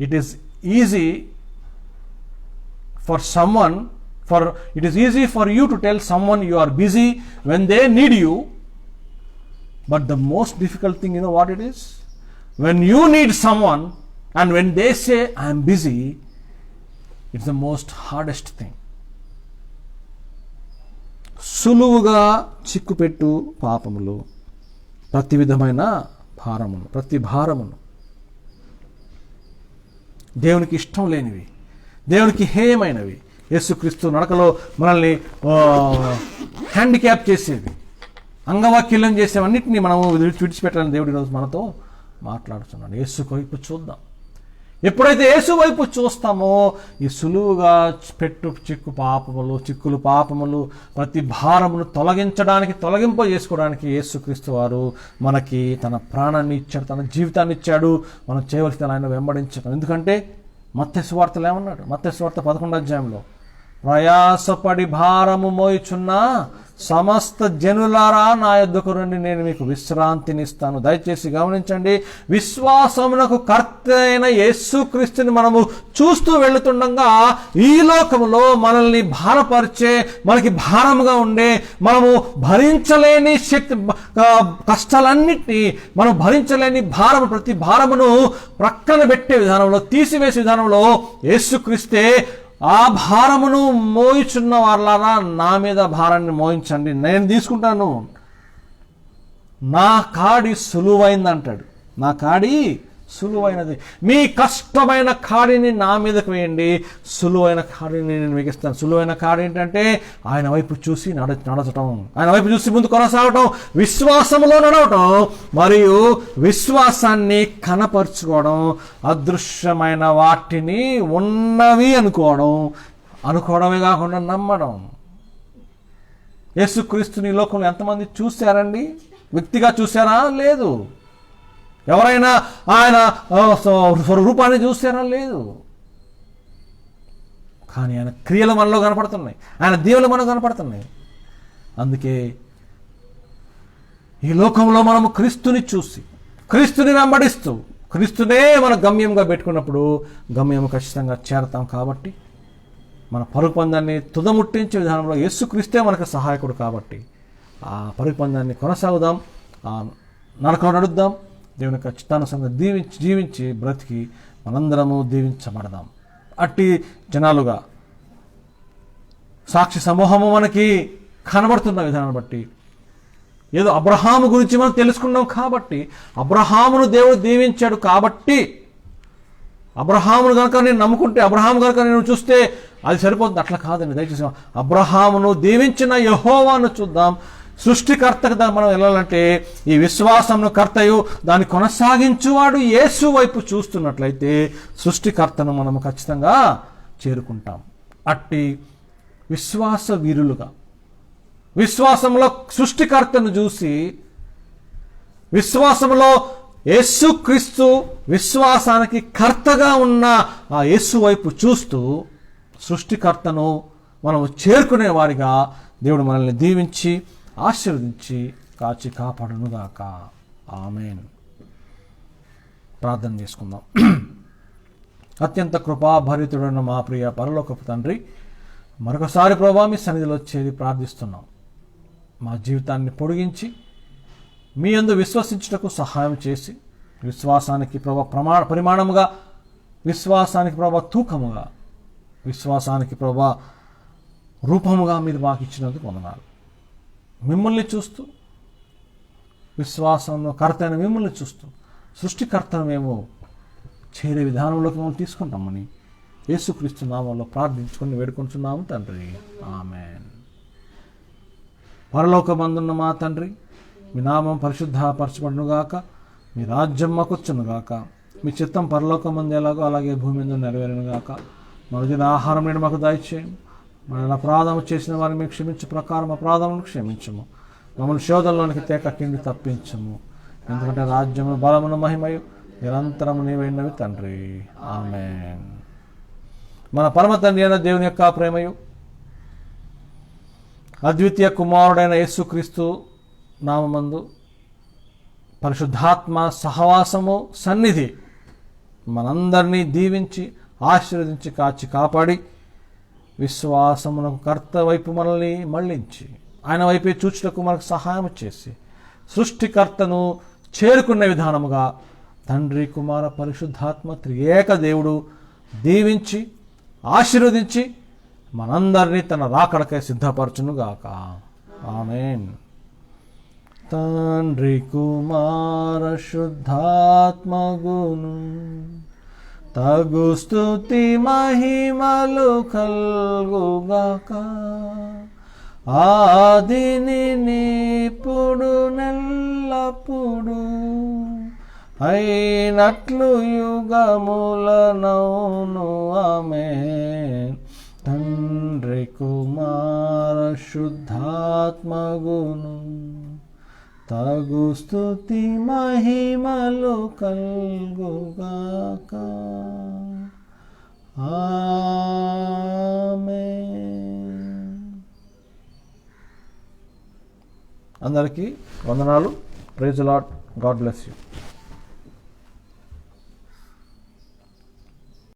it is easy for someone, it is easy for you to tell someone you are busy when they need you, but the most difficult thing, you know what it is? When you need someone and when they say I am busy, it's the most hardest thing. సులువుగా చిక్కుపెట్టు పాపములు, ప్రతి విధమైన భారమును, ప్రతి భారమును, దేవునికి ఇష్టం లేనివి, దేవునికి హేయమైనవి, యేసుక్రీస్తు నడకలో మనల్ని హ్యాండిక్యాప్ చేసేవి, అంగవాక్యం చేసేవన్నిటినీ మనము విడిచిపెట్టాలని దేవుడు ఈరోజు మనతో మాట్లాడుతున్నాడు. యేసు వైపు చూద్దాం. ఎప్పుడైతే యేసు వైపు చూస్తామో ఈ సులువుగా చిక్కులు పాపములు ప్రతి భారమును తొలగింపజేసుకోవడానికి యేసుక్రీస్తు వారు మనకి తన ప్రాణాన్ని ఇచ్చాడు, తన జీవితాన్ని ఇచ్చాడు. మనం చేయవలసిన ఆయన వెంబడించడం. ఎందుకంటే మత్తయి సువార్తలో ఏమన్నాడు? మత్తయి సువార్త 11వ అధ్యాయంలో, ప్రయాసపడి భారము మోయుచున్న సమస్త జనులారా నా యొద్దకు రండి, నేను మీకు విశ్రాంతినిస్తాను. దయచేసి గమనించండి, విశ్వాసమునకు కర్త అయిన యేసుక్రీస్తుని మనము చూస్తూ వెళుతుండగా ఈ లోకములో మనల్ని భారపరిచే, మనకి భారముగా ఉండే, మనము భరించలేని కష్టాలన్నింటినీ మనం భరించలేని ప్రతి భారమును ప్రక్కన పెట్టే విధానంలో, తీసివేసే విధానంలో యేసుక్రీస్తే ఆ భారమును మోయిచున్న వాళ్ళారా నా మీద భారాన్ని మోయించండి, నేను తీసుకుంటాను, నా కాడి సులువైంది అంటాడు. నా కాడి సులువైనది. మీ కష్టమైన కాడిని నా మీదకు వేయండి, సులువైన కాడిని నేను మీకు ఇస్తాను. సులువైన కాడి ఏంటంటే ఆయన వైపు చూసి నడచటం, ఆయన వైపు చూసి ముందు కొనసాగటం, విశ్వాసంలో నడవటం, మరియు విశ్వాసాన్ని కనపరుచుకోవడం, అదృశ్యమైన వాటిని ఉన్నవి అనుకోవడమే కాకుండా నమ్మడం. యేసుక్రీస్తుని ఈ లోకంలో ఎంతమంది చూశారండి? వ్యక్తిగా చూశారా? లేదు. ఎవరైనా ఆయన స్వరూపాన్ని చూస్తారా? లేదు. కానీ ఆయన క్రియలు మనలో కనపడుతున్నాయి, ఆయన దీవులు మనకు కనపడుతున్నాయి. అందుకే ఈ లోకంలో మనము క్రీస్తుని చూసి, క్రీస్తుని వెంబడిస్తూ, క్రీస్తునే మన గమ్యంగా పెట్టుకున్నప్పుడు గమ్యం ఖచ్చితంగా చేరతాం. కాబట్టి మన పరుగు పందాన్ని తుదముట్టించే విధానంలో యేసుక్రీస్తే మనకు సహాయకుడు. కాబట్టి ఆ పరుగు పందాన్ని కొనసాగుదాం, ఆ నడకలో నడుద్దాం. దేవుని యొక్క చిత్తానుసంగా జీవించి బ్రతికి మనందరము దీవించబడదాం. అట్టి జనాలుగా సాక్షి సమూహము మనకి కనబడుతున్న విధానాన్ని బట్టి, ఏదో అబ్రహాము గురించి మనం తెలుసుకున్నాం కాబట్టి, అబ్రహామును దేవుడు దీవించాడు కాబట్టి, అబ్రహామును కనుక నేను నమ్ముకుంటే, అబ్రహాము కనుక నేను చూస్తే అది సరిపోతుంది. అట్లా కాదండి. దయచేసి అబ్రహామును దీవించిన యెహోవాను చూద్దాం. సృష్టికర్తకు మనం వెళ్ళాలంటే ఈ విశ్వాసంను కర్తయు దాన్ని కొనసాగించువాడు యేసు వైపు చూస్తున్నట్లయితే సృష్టికర్తను మనము ఖచ్చితంగా చేరుకుంటాం. అట్టి విశ్వాస వీరులుగా, విశ్వాసంలో సృష్టికర్తను చూసి, విశ్వాసంలో యేసుక్రీస్తు విశ్వాసానికి కర్తగా ఉన్న ఆ యేసు వైపు చూస్తూ సృష్టికర్తను మనము చేరుకునే వారిగా దేవుడు మనల్ని దీవించి ఆశీర్వదించి కాచి కాపాడునుగాక. ఆమేన్. ప్రార్థన చేసుకుందాం. అత్యంత కృపాభరితుడైన మా ప్రియ పరలోకపు తండ్రి, మరొకసారి ప్రభా మీ సన్నిధిలో చేరి ప్రార్థిస్తున్నాం. మా జీవితాన్ని పొడిగించి మీ యందు విశ్వసించుటకు సహాయం చేసి, విశ్వాసానికి ప్రభా పరిమాణముగా, విశ్వాసానికి ప్రభా తూకముగా, విశ్వాసానికి ప్రభా రూపముగా మీరు మాకు ఇచ్చినందుకు వందనాలు. మిమ్మల్ని చూస్తూ, విశ్వాసంలో కర్త అయిన మిమ్మల్ని చూస్తూ సృష్టికర్తను మేము చేరే విధానంలోకి మనం తీసుకుంటామని యేసుక్రీస్తు నామంలో ప్రార్థించుకొని వేడుకుంటున్నాము తండ్రి. ఆమేన్. పరలోకమందున్న మా తండ్రి, మీ నామం పరిశుద్ధపరచబడునుగాక, మీ రాజ్యం మాకొచ్చునుగాక, మీ చిత్తం పరలోకమందు ఎలాగో అలాగే భూమి మీద నెరవేరునుగాక. మన దిన ఆహారం నేడు మాకు దయచేయండి. మన అపరాధము చేసిన వారిని మేము క్షమించు ప్రకారం అపరాధములను క్షమించము. మమ్మల్ని శోధనలోనికి తేక కిండి తప్పించము. ఎందుకంటే రాజ్యము, బలమును, మహిమయు నిరంతరం నీవైనవి తండ్రి. ఆమేన్. మన పరమ తండ్రి అయిన దేవుని యొక్క ప్రేమయు, అద్వితీయ కుమారుడైన యేసుక్రీస్తు నామమందు పరిశుద్ధాత్మ సహవాసము సన్నిధి మనందరినీ దీవించి ఆశీర్వదించి కాచి కాపాడి విశ్వాసమునకు కర్త వైపు మనల్ని మళ్లించి ఆయన వైపే చూచుటకు మనకు సహాయం చేసి సృష్టికర్తను చేరుకునే విధానముగా తండ్రి కుమార పరిశుద్ధాత్మ త్రియేక దేవుడు దీవించి ఆశీర్వదించి మనందరినీ తన రాకడకై సిద్ధపరచునుగాక. ఆమేన్. తండ్రి కుమార శుద్ధాత్మగును తగు స్తుతి మహిమలు కల్గుగాక. ఆదిని నీప్పుడు నెల్లప్పుడు అయినట్లు యుగములనౌను. ఆమేన్. తండ్రి కుమార శుద్ధాత్మగును తగు స్తుతి మహిమలు కల్గుగాక. ఆమేన్. అందరికీ వందనాలు. Praise the Lord. God bless you.